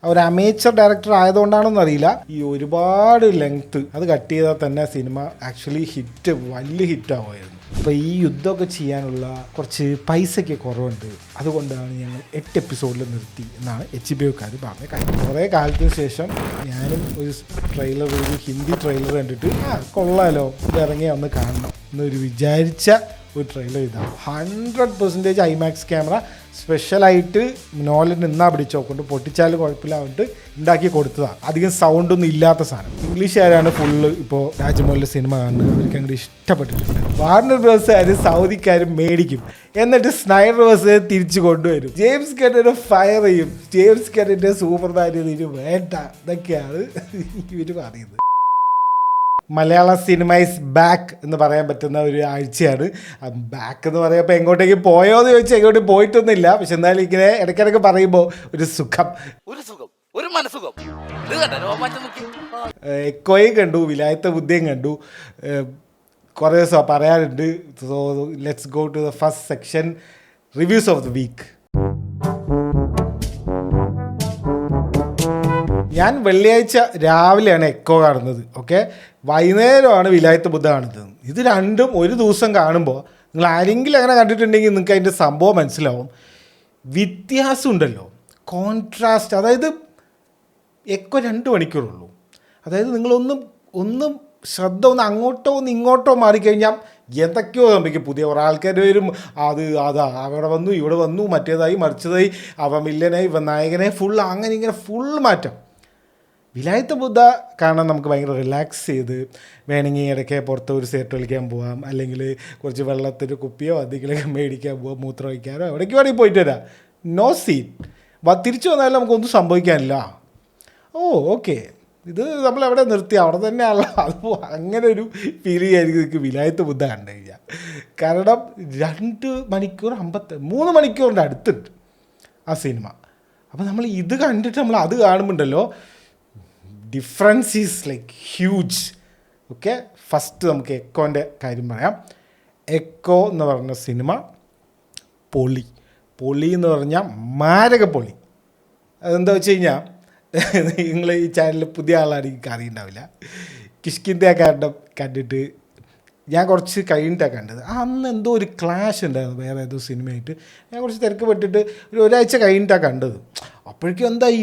ഒരു amateur director ആയതുകൊണ്ടാണെന്ന് അറിയില്ല, ഈ ഒരുപാട് ലെങ്ത്ത് അത് കട്ട് ചെയ്താൽ തന്നെ സിനിമ ആക്ച്വലി വലിയ ഹിറ്റാവുമായിരുന്നു. അപ്പോൾ ഈ യുദ്ധമൊക്കെ ചെയ്യാനുള്ള കുറച്ച് പൈസയ്ക്ക് കുറവുണ്ട്, അതുകൊണ്ടാണ് ഞങ്ങൾ 8 എപ്പിസോഡിൽ നിർത്തി എന്നാണ് HBO-ക്കാർ പറഞ്ഞ കാര്യം. കുറേ കാലത്തിന് ശേഷം ഞാനും ഒരു ഹിന്ദി ട്രെയിലർ കണ്ടിട്ട് കൊള്ളാലോ, ഇത് ഇറങ്ങിയ ഒന്ന് കാണണം എന്നൊരു വിചാരിച്ച ഒരു ട്രെയിലർ ഇതാണ്. 100% IMAX ക്യാമറ സ്പെഷ്യലായിട്ട് നോലൻ നിന്നാ പിടിച്ചോക്കൊണ്ട് പൊട്ടിച്ചാലും കുഴപ്പമില്ലാണ്ട് ഉണ്ടാക്കി കൊടുത്തതാണ്. അധികം സൗണ്ടൊന്നും ഇല്ലാത്ത സാധനം. ഇംഗ്ലീഷുകാരാണ് ഫുള്ള് ഇപ്പോൾ രാജമൗലിൻ്റെ സിനിമ കാണുന്നത്, അവർക്ക് അങ്ങോട്ട് ഇഷ്ടപ്പെട്ടിട്ടുണ്ട്. വാർണർ ബ്രദേഴ്സുകാർ സൗദിക്കാരും മേടിക്കും, എന്നിട്ട് സ്നൈഡർ വേഴ്സ് തിരിച്ചു കൊണ്ടുവരും. ജെയിംസ് ഗണ്ണിനെ ഫയർ ചെയ്യും, ജെയിംസ് ഗണ്ണിൻ്റെ സൂപ്പർമാൻ ഇതിന് വേണ്ട, ഇതൊക്കെയാണ് ഇവർ പറയുന്നത്. മലയാള സിനിമ ഈസ് ബാക്ക് എന്ന് പറയാൻ പറ്റുന്ന ഒരു ആഴ്ചയാണ്. ബാക്ക് എന്ന് പറയുമ്പോൾ എങ്ങോട്ടേക്ക് പോയോ എന്ന് ചോദിച്ചാൽ എങ്ങോട്ടും പോയിട്ടൊന്നുമില്ല, പക്ഷെ എന്നാലും ഇങ്ങനെ ഇടയ്ക്കിടയ്ക്ക് പറയുമ്പോൾ ഒരു സുഖം, ഒരു മനസുഖം. എക്കോയും കണ്ടു, വിലായത്തെ ബുദ്ധിയും കണ്ടു, കുറേ ദിവസം പറയാറുണ്ട്. So let's go to the first section, reviews of the week. ഞാൻ വെള്ളിയാഴ്ച രാവിലെയാണ് എക്കോ കാണുന്നത്, ഓക്കെ. വൈകുന്നേരമാണ് വിലായത്ത് ബുദ്ധ കാണുന്നത്. ഇത് രണ്ടും ഒരു ദിവസം കാണുമ്പോൾ നിങ്ങൾ ആരെങ്കിലും അങ്ങനെ കണ്ടിട്ടുണ്ടെങ്കിൽ നിങ്ങൾക്ക് അതിൻ്റെ സംഭവം മനസ്സിലാവും. വ്യത്യാസം ഉണ്ടല്ലോ, കോൺട്രാസ്റ്റ്. അതായത് എക്കോ 2 മണിക്കൂറുള്ളൂ. അതായത് നിങ്ങളൊന്നും ശ്രദ്ധ ഒന്ന് അങ്ങോട്ടോ ഒന്ന് ഇങ്ങോട്ടോ മാറിക്കഴിഞ്ഞാൽ എന്തൊക്കെയോ സംഭവിക്കും. പുതിയ കുറേ ആൾക്കാർ വരും, അവിടെ വന്നു ഇവിടെ വന്നു, മറ്റേതായി മറിച്ചതായി, അവൻ വില്ലനായി ഇവൻ നായകനായി, അങ്ങനെ ഇങ്ങനെ ഫുൾ മാറ്റം. വിലായത്ത് ബുദ്ധ കാണാൻ നമുക്ക് ഭയങ്കര റിലാക്സ് ചെയ്ത് വേണമെങ്കിൽ ഇടയ്ക്ക് പുറത്ത് ഒരു സേർട്ട് കളിക്കാൻ പോകാം, അല്ലെങ്കിൽ കുറച്ച് വെള്ളത്തിൻ്റെ കുപ്പിയോ എന്തെങ്കിലുമൊക്കെ മേടിക്കാൻ പോകാം, മൂത്രം വയ്ക്കാനോ എവിടേക്ക് വേണമെങ്കിൽ പോയിട്ട് വരാം. No scene. തിരിച്ചു വന്നാലും നമുക്കൊന്നും സംഭവിക്കാനില്ല. ഓക്കെ, ഇത് നമ്മളെവിടെ നിർത്തി അവിടെ തന്നെയാണല്ലോ. അപ്പോൾ അങ്ങനെ ഒരു ഫീലിംഗ് ആയിരിക്കും നിങ്ങൾക്ക് വിലായത്ത് ബുദ്ധ കണ്ടു കഴിഞ്ഞാൽ. കാരണം 2 മണിക്കൂർ 3 മണിക്കൂറിൻ്റെ അടുത്തുണ്ട് ആ സിനിമ. അപ്പോൾ നമ്മൾ ഇത് കണ്ടിട്ട് നമ്മൾ അത് കാണുമ്പോണ്ടല്ലോ, difference is like huge. Okay, first നമുക്ക് എക്കോൻ്റെ കാര്യം പറയാം. എക്കോ എന്ന് പറഞ്ഞ സിനിമ പൊളി എന്ന് പറഞ്ഞാൽ മാരക പൊളി. അതെന്താ വെച്ച് കഴിഞ്ഞാൽ, നിങ്ങൾ ഈ ചാനലിൽ പുതിയ ആളാണെങ്കിൽ അറിയുണ്ടാവില്ല. കിഷ്കിന്ധ്യാകാരൻ്റെ കണ്ടിട്ട് ഞാൻ കുറച്ച് കഴിഞ്ഞിട്ടാണ് കണ്ടത്. അന്ന് എന്തോ ഒരു ക്ലാഷ് ഉണ്ടായിരുന്നു വേറെ ഏതോ സിനിമയായിട്ട്. ഞാൻ കുറച്ച് തിരക്ക് പെട്ടിട്ട് ഒരാഴ്ച കഴിഞ്ഞിട്ടാണ് കണ്ടത്. അപ്പോഴേക്കും എന്തായി,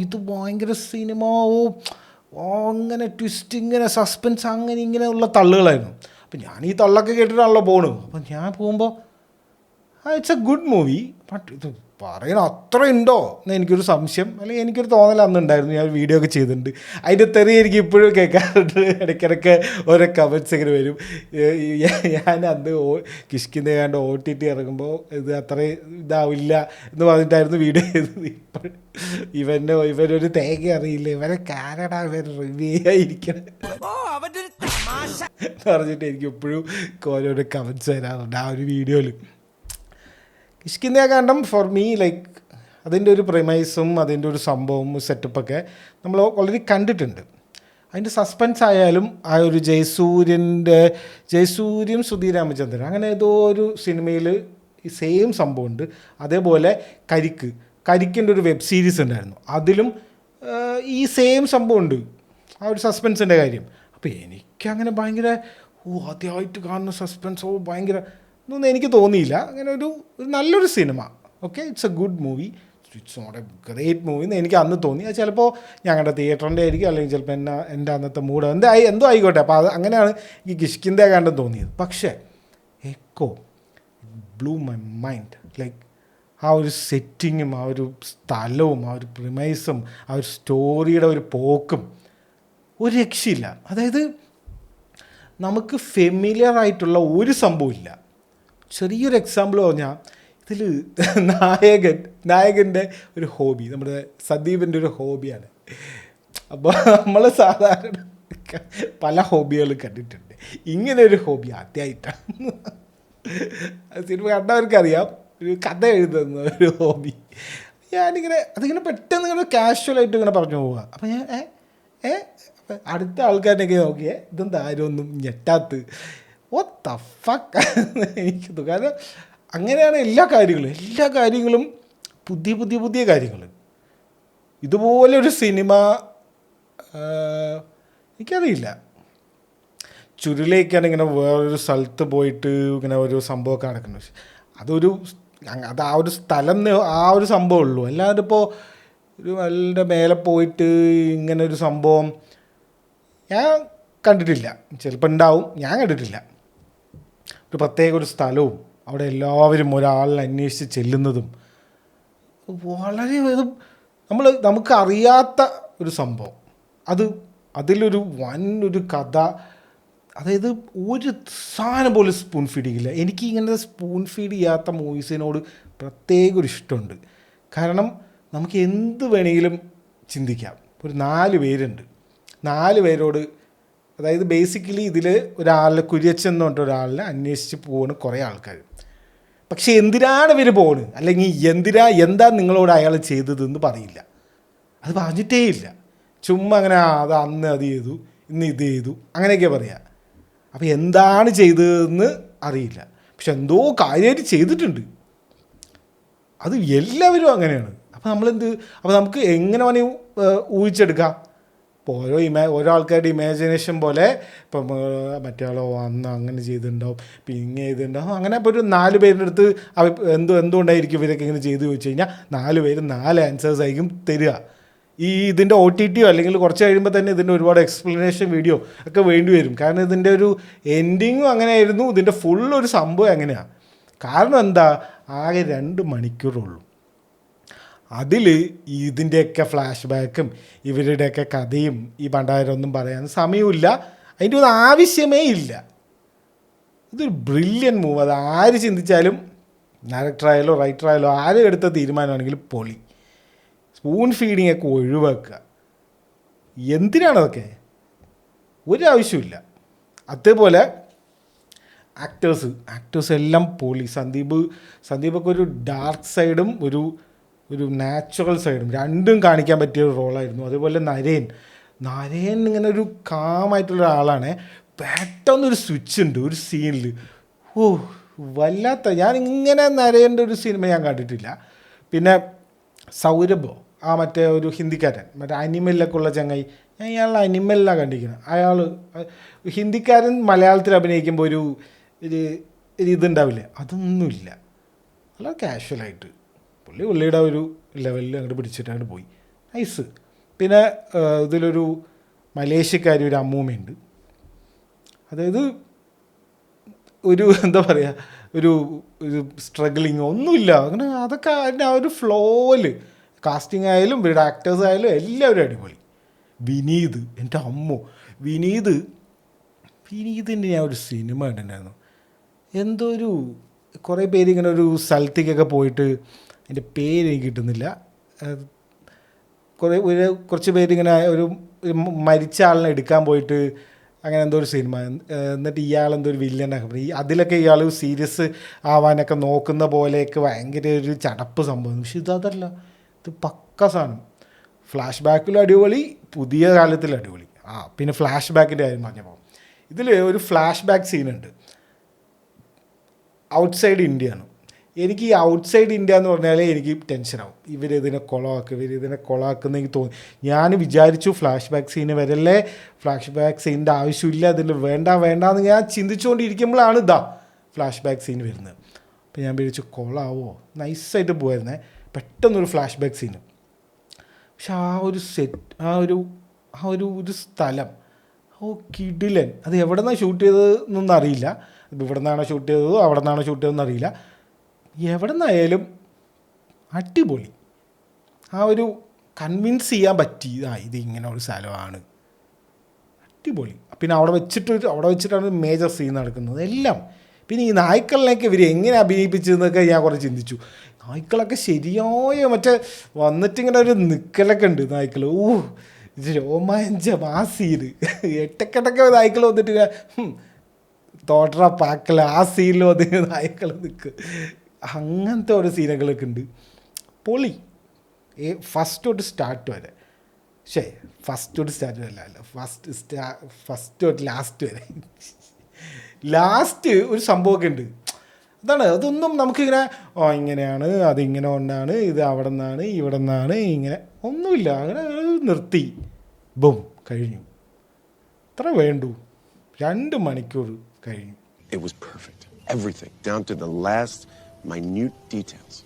ഇത് ഭയങ്കര സിനിമ, അങ്ങനെ ട്വിസ്റ്റ്, ഇങ്ങനെ സസ്പെൻസ്, അങ്ങനെ ഇങ്ങനെയുള്ള തള്ളുകളായിരുന്നു. അപ്പം ഞാൻ ഈ തള്ളൊക്കെ കേട്ടിട്ടാണല്ലോ പോണു. അപ്പം ഞാൻ പോകുമ്പോൾ it's a good movie, but ഇത് പറയണ അത്ര ഉണ്ടോ എന്ന് എനിക്കൊരു സംശയം, അല്ലെങ്കിൽ എനിക്കൊരു തോന്നൽ അന്നുണ്ടായിരുന്നു. ഞാൻ വീഡിയോ ഒക്കെ ചെയ്തിട്ടുണ്ട്, അതിൻ്റെ തെറി എനിക്ക് ഇപ്പോഴും കേൾക്കാറുണ്ട്. ഇടയ്ക്കിടയ്ക്ക് ഓരോ കമൻറ്റ്സ് ഇങ്ങനെ വരും. ഞാൻ അന്ന് കിഷ്കിന്ധ്യാകാരൻ്റെ OTT ഇറങ്ങുമ്പോൾ ഇത് അത്ര ഇതാവില്ല എന്ന് പറഞ്ഞിട്ടായിരുന്നു വീഡിയോ ചെയ്തത്. ഇപ്പോഴും ഇവരൊരു തേങ്ങ അറിയില്ല, ഇവരെ കാനഡ റിവ്യൂ ആയിരിക്കണം എന്ന് പറഞ്ഞിട്ട് എനിക്ക് ഇപ്പോഴും ഓരോരോ കമൻറ്റ്സ് വരാറുണ്ട് ആ ഒരു വീഡിയോയിൽ. കിഷ്കിന്ധ്യാകാന്ഡം ഫോർ മീ ലൈക്ക് അതിൻ്റെ ഒരു പ്രിമൈസും അതിൻ്റെ ഒരു സംഭവം സെറ്റപ്പൊക്കെ നമ്മൾ ഓൾറെഡി കണ്ടിട്ടുണ്ട്. അതിൻ്റെ സസ്പെൻസ് ആയാലും ആ ഒരു ജയസൂര്യൻ സുധീർ രാമചന്ദ്രൻ അങ്ങനെ ഏതോ ഒരു സിനിമയിൽ ഈ സെയിം സംഭവമുണ്ട്. അതേപോലെ കരിക്കിൻ്റെ ഒരു വെബ് സീരീസ് ഉണ്ടായിരുന്നു, അതിലും ഈ സെയിം സംഭവമുണ്ട്, ആ ഒരു സസ്പെൻസിൻ്റെ കാര്യം. അപ്പോൾ എനിക്കങ്ങനെ ഭയങ്കര ആദ്യമായിട്ട് കാണുന്ന സസ്പെൻസ് ഭയങ്കര ഒന്നും എനിക്ക് തോന്നിയില്ല. അങ്ങനെ ഒരു നല്ലൊരു സിനിമ, okay, it's a good movie, it's not a great movie എന്ന് എനിക്ക് അന്ന് തോന്നി. അത് ചിലപ്പോൾ ഞങ്ങളുടെ തിയേറ്ററിൻ്റെ ആയിരിക്കും, അല്ലെങ്കിൽ ചിലപ്പോൾ എൻ്റെ അന്നത്തെ മൂഡ് എന്തോ ആയിക്കോട്ടെ. അപ്പോൾ അത് അങ്ങനെയാണ് ഈ കിഷ്കിന്ധ്യാകാന്ഡം തോന്നിയത്. പക്ഷേ Eko blew my mind. Like ആ ഒരു സെറ്റിങ്ങും ആ ഒരു സ്ഥലവും ആ ഒരു പ്രിമൈസും ആ ഒരു സ്റ്റോറിയുടെ ഒരു പോക്കും ഒരു രക്ഷയില്ല. അതായത് നമുക്ക് ഫെമിലിയർ ആയിട്ടുള്ള ഒരു സംഭവമില്ല. ചെറിയൊരു എക്സാമ്പിൾ പറഞ്ഞാൽ, ഇതിൽ നായകൻ്റെ ഒരു ഹോബി, നമ്മുടെ സന്ദീപിൻ്റെ ഒരു ഹോബിയാണ്. അപ്പോൾ നമ്മൾ സാധാരണ പല ഹോബികളും കണ്ടിട്ടുണ്ട്, ഇങ്ങനെ ഒരു ഹോബി ആദ്യമായിട്ടാണ്. സിനിമ കണ്ടവർക്കറിയാം, ഒരു കഥ എഴുതുന്ന ഒരു ഹോബി. അതിങ്ങനെ പെട്ടെന്ന് ഇങ്ങനെ കാഷ്വലായിട്ട് ഇങ്ങനെ പറഞ്ഞു പോവുക. അപ്പോൾ ഞാൻ അടുത്ത ആൾക്കാരനൊക്കെ നോക്കിയേ, ഇതെന്താ ആരും ഒന്നും ഞെട്ടാത്ത്, വാട്ട് ദ ഫക്ക് എനിക്ക് തോന്നുന്നു. കാരണം അങ്ങനെയാണ് എല്ലാ കാര്യങ്ങളും പുതിയ കാര്യങ്ങൾ. ഇതുപോലൊരു സിനിമ എനിക്കറിയില്ല. ചുരുളിയൊക്കെയാണ് ഇങ്ങനെ വേറൊരു സ്ഥലത്ത് പോയിട്ട് ഇങ്ങനെ ഒരു സംഭവമൊക്കെ നടക്കുന്നത്. അത് ആ ഒരു സ്ഥലം ആ ഒരു സംഭവം ഉള്ളൂ. അല്ലാതെ ഇപ്പോൾ ഒരു വല്ല മേലെ പോയിട്ട് ഇങ്ങനെ ഒരു സംഭവം ഞാൻ കണ്ടിട്ടില്ല. ചിലപ്പോൾ ഉണ്ടാവും, ഞാൻ കണ്ടിട്ടില്ല. ഒരു പ്രത്യേക ഒരു സ്ഥലവും അവിടെ എല്ലാവരും ഒരാളിനെ അന്വേഷിച്ച് ചെല്ലുന്നതും വളരെ നമുക്ക് അറിയാത്ത ഒരു സംഭവം. അതിലൊരു ഒരു കഥ, അതായത് ഒരു സാധനം പോലും സ്പൂൺ ഫീഡ് ചെയ്യില്ല. എനിക്ക് ഇങ്ങനെ സ്പൂൺ ഫീഡ് ചെയ്യാത്ത മൂവീസിനോട് പ്രത്യേക ഒരു ഇഷ്ടമുണ്ട്. കാരണം നമുക്ക് എന്ത് വേണമെങ്കിലും ചിന്തിക്കാം. ഒരു 4 പേരുണ്ട്, 4 പേരോട്, അതായത് ബേസിക്കലി ഇതിൽ ഒരാളിനെ കുര്യച്ചൻ എന്ന് പറഞ്ഞിട്ട് ഒരാളിനെ അന്വേഷിച്ച് പോകുന്ന കുറേ ആൾക്കാർ. പക്ഷെ എന്തിനാണ് ഇവർ പോകുന്നത്, അല്ലെങ്കിൽ എന്താ നിങ്ങളോട് അയാൾ ചെയ്തതെന്ന് പറയില്ല. അത് പറഞ്ഞിട്ടേ ഇല്ല. ചുമ്മാ അങ്ങനെ അന്ന് അത് ചെയ്തു, ഇന്ന് ഇത് ചെയ്തു, അങ്ങനെയൊക്കെ പറയുക. അപ്പോൾ എന്താണ് ചെയ്തതെന്ന് അറിയില്ല, പക്ഷെ എന്തോ കാര്യമായിട്ട് ചെയ്തിട്ടുണ്ട്. അത് എല്ലാവരും അങ്ങനെയാണ്. അപ്പോൾ നമുക്ക് എങ്ങനെ വേണമെങ്കിൽ ഊഹിച്ചെടുക്കാം. ഇപ്പോൾ ഓരോ ആൾക്കാരുടെ ഇമാജിനേഷൻ പോലെ ഇപ്പം മറ്റേ ആളോ അന്ന് അങ്ങനെ ചെയ്തിട്ടുണ്ടാവും, പിന്നെ ഇങ്ങനെ ചെയ്തിട്ടുണ്ടാവും. അങ്ങനെ ഇപ്പോൾ ഒരു 4 പേരുടെ അടുത്ത് എന്തുകൊണ്ടായിരിക്കും ഇവരൊക്കെ ഇങ്ങനെ ചെയ്ത് ചോദിച്ചു കഴിഞ്ഞാൽ 4 പേരും 4 ആൻസേഴ്സ് ആയിരിക്കും തരിക. ഇതിൻ്റെ OTT അല്ലെങ്കിൽ കുറച്ച് കഴിയുമ്പോൾ തന്നെ ഇതിൻ്റെ ഒരുപാട് എക്സ്പ്ലനേഷൻ വീഡിയോ ഒക്കെ വേണ്ടി വരും. കാരണം ഇതിൻ്റെ ഒരു എൻഡിങ്ങും അങ്ങനെയായിരുന്നു, ഇതിൻ്റെ ഫുള്ളൊരു സംഭവം അങ്ങനെയാണ്. കാരണം എന്താ, ആകെ 2 മണിക്കൂറുള്ളൂ. അതിൽ ഇതിൻ്റെയൊക്കെ ഫ്ലാഷ് ബാക്കും ഇവരുടെയൊക്കെ കഥയും ഈ പണ്ടായിരൊന്നും പറയാൻ സമയമില്ല, അതിൻ്റെ ഒരു ആവശ്യമേ ഇല്ല. ഇതൊരു ബ്രില്യൻ മൂവ്. അത് ആര് ചിന്തിച്ചാലും, ഡയറക്ടറായാലോ റൈറ്ററായാലോ ആരും എടുത്ത തീരുമാനമാണെങ്കിലും പൊളി. സ്പൂൺ ഫീഡിങ് ഒക്കെ ഒഴിവാക്കുക. എന്തിനാണതൊക്കെ? ഒരാവശ്യമില്ല. അതേപോലെ ആക്ടേഴ്സ് എല്ലാം പൊളി. സന്ദീപൊക്കെ ഒരു ഡാർക്ക് സൈഡും ഒരു നാച്ചുറൽ സൈഡും രണ്ടും കാണിക്കാൻ പറ്റിയ ഒരു റോളായിരുന്നു. അതുപോലെ നരേൻ ഇങ്ങനെ ഒരു കാമായിട്ടുള്ള ഒരാളാണ്. പെട്ടെന്നൊരു സ്വിച്ച് ഉണ്ട് ഒരു സീനിൽ. ഞാൻ ഇങ്ങനെ നരേൻ്റെ ഒരു സിനിമ ഞാൻ കണ്ടിട്ടില്ല. പിന്നെ സൗരഭോ, മറ്റേ ഒരു ഹിന്ദിക്കാരൻ, മറ്റേ അനിമലിലൊക്കെ ഉള്ള ചങ്ങായി, ഞാൻ ഇയാളുടെ അനിമലിലാണ് കണ്ടിരിക്കുന്നത്. അയാൾ ഹിന്ദിക്കാരൻ മലയാളത്തിൽ അഭിനയിക്കുമ്പോൾ ഒരു ഇതുണ്ടാവില്ലേ, അതൊന്നുമില്ല. വളരെ കാഷ്വലായിട്ട് പുള്ളിയുടെ ഒരു ലെവലിൽ അങ്ങോട്ട് പിടിച്ചിട്ട് പോയി. നൈസ്. പിന്നെ ഇതിലൊരു മലേഷ്യക്കാരി ഒരു അമ്മൂമ്മയുണ്ട്. അതായത് എന്താ പറയുക, ഒരു സ്ട്രഗ്ലിങ് ഒന്നുമില്ല അങ്ങനെ. അതൊക്കെ അതിൻ്റെ ആ ഒരു ഫ്ലോയിൽ കാസ്റ്റിംഗ് ആയാലും ഇവരുടെ ആക്ടേഴ്സ് ആയാലും എല്ലാവരും അടിപൊളി. വിനീത്, എൻ്റെ അമ്മോ, വിനീതിൻ്റെ ഞാൻ ഒരു സിനിമ കണ്ടിട്ടുണ്ടായിരുന്നു. കുറേ പേര് ഇങ്ങനെ ഒരു സ്ഥലത്തേക്കൊക്കെ പോയിട്ട്, അതിൻ്റെ പേര് എനിക്ക് കിട്ടുന്നില്ല, കുറച്ച് പേരിങ്ങനെ ഒരു മരിച്ച ആളിനെ എടുക്കാൻ പോയിട്ട് അങ്ങനെ എന്തോ ഒരു സിനിമ. എന്നിട്ട് ഇയാളെന്തോ ഒരു വില്ലനൊക്കെ അതിലൊക്കെ ഇയാൾ സീരിയസ് ആവാനൊക്കെ നോക്കുന്ന പോലെയൊക്കെ ഭയങ്കര ഒരു ചടപ്പ് സംഭവം. പക്ഷെ അതല്ല, ഇത് പക്ക സാധനം. ഫ്ലാഷ് ബാക്കിലും അടിപൊളി, പുതിയ കാലത്തിലും അടിപൊളി. പിന്നെ ഫ്ലാഷ് ബാക്കിൻ്റെ കാര്യം പറഞ്ഞപ്പോൾ ഇതിൽ ഒരു ഫ്ലാഷ് ബാക്ക് സീനുണ്ട്. ഔട്ട്സൈഡ് ഇന്ത്യയാണ്. എനിക്ക് ഈ ഔട്ട്സൈഡ് ഇന്ത്യ എന്ന് പറഞ്ഞാലേ എനിക്ക് ടെൻഷനാവും. ഇവരിതിനെ കൊളാക്കുന്ന എനിക്ക് തോന്നി. ഞാൻ വിചാരിച്ചു ഫ്ലാഷ് ബാക്ക് സീന് വരല്ലേ, ഫ്ലാഷ് ബാക്ക് സീനിൻ്റെ ആവശ്യമില്ല, അതിൽ വേണ്ടാന്ന് ഞാൻ ചിന്തിച്ചുകൊണ്ടിരിക്കുമ്പോഴാണ് ഫ്ലാഷ് ബാക്ക് സീൻ വരുന്നത്. അപ്പോൾ ഞാൻ വിചാരിച്ചു കൊളാവോ, നൈസായിട്ട് പോയിരുന്നേ. പെട്ടെന്നൊരു ഫ്ലാഷ് ബാക്ക് സീന്. പക്ഷെ ആ ഒരു സ്ഥലം കിടിലൻ. അത് എവിടെ നിന്നാണ് ഷൂട്ട് ചെയ്തതെന്നൊന്നും അറിയില്ല. ഇവിടെ നിന്നാണോ ഷൂട്ട് ചെയ്തതോ അവിടെ നിന്നാണോ ഷൂട്ട് ചെയ്തതെന്ന് അറിയില്ല. എവിടെ നിന്നായാലും അടിപൊളി. ഒരു കൺവിൻസ് ചെയ്യാൻ പറ്റി, ഇത് ഇങ്ങനെ ഒരു സ്ഥലമാണ്, അടിപൊളി. പിന്നെ അവിടെ വെച്ചിട്ടാണ് മേജർ സീൻ നടക്കുന്നത് എല്ലാം. പിന്നെ ഈ നായ്ക്കളിലേക്ക് ഇവർ എങ്ങനെ അഭിനയിപ്പിച്ചതെന്നൊക്കെ ഞാൻ കുറേ ചിന്തിച്ചു. നായ്ക്കളൊക്കെ ശരിയായ വന്നിട്ടിങ്ങനെ ഒരു നിൽക്കലൊക്കെ ഉണ്ട് നായ്ക്കൾ. ഇത് രോമാഞ്ചം. ആ സീന് എട്ടക്കെട്ടൊക്കെ നായ്ക്കൾ വന്നിട്ട് തോട്ടറ പാക്കൽ ആ സീനിൽ വന്നിട്ട് നായ്ക്കൾ നിൽക്കുക. അങ്ങനത്തെ ഓരോ സീനുകളൊക്കെ ഉണ്ട്. പൊളി. ഫസ്റ്റ് തൊട്ട് സ്റ്റാർട്ട് വരെ. ഫസ്റ്റ് തൊട്ട് ലാസ്റ്റ് വരെ. ലാസ്റ്റ് ഒരു സംഭവമൊക്കെ ഉണ്ട്. അതാണ്, അതൊന്നും നമുക്കിങ്ങനെ ഇങ്ങനെയാണ്, അതിങ്ങനെ ഒന്നാണ്, ഇത് അവിടെ നിന്നാണ്, ഇവിടെ നിന്നാണ്, ഇങ്ങനെ ഒന്നുമില്ല. അങ്ങനെ നിർത്തി, ബും, കഴിഞ്ഞു. ഇത്ര വേണ്ടു, 2 മണിക്കൂർ കഴിഞ്ഞു. It was perfect. Everything, down to the last minute details.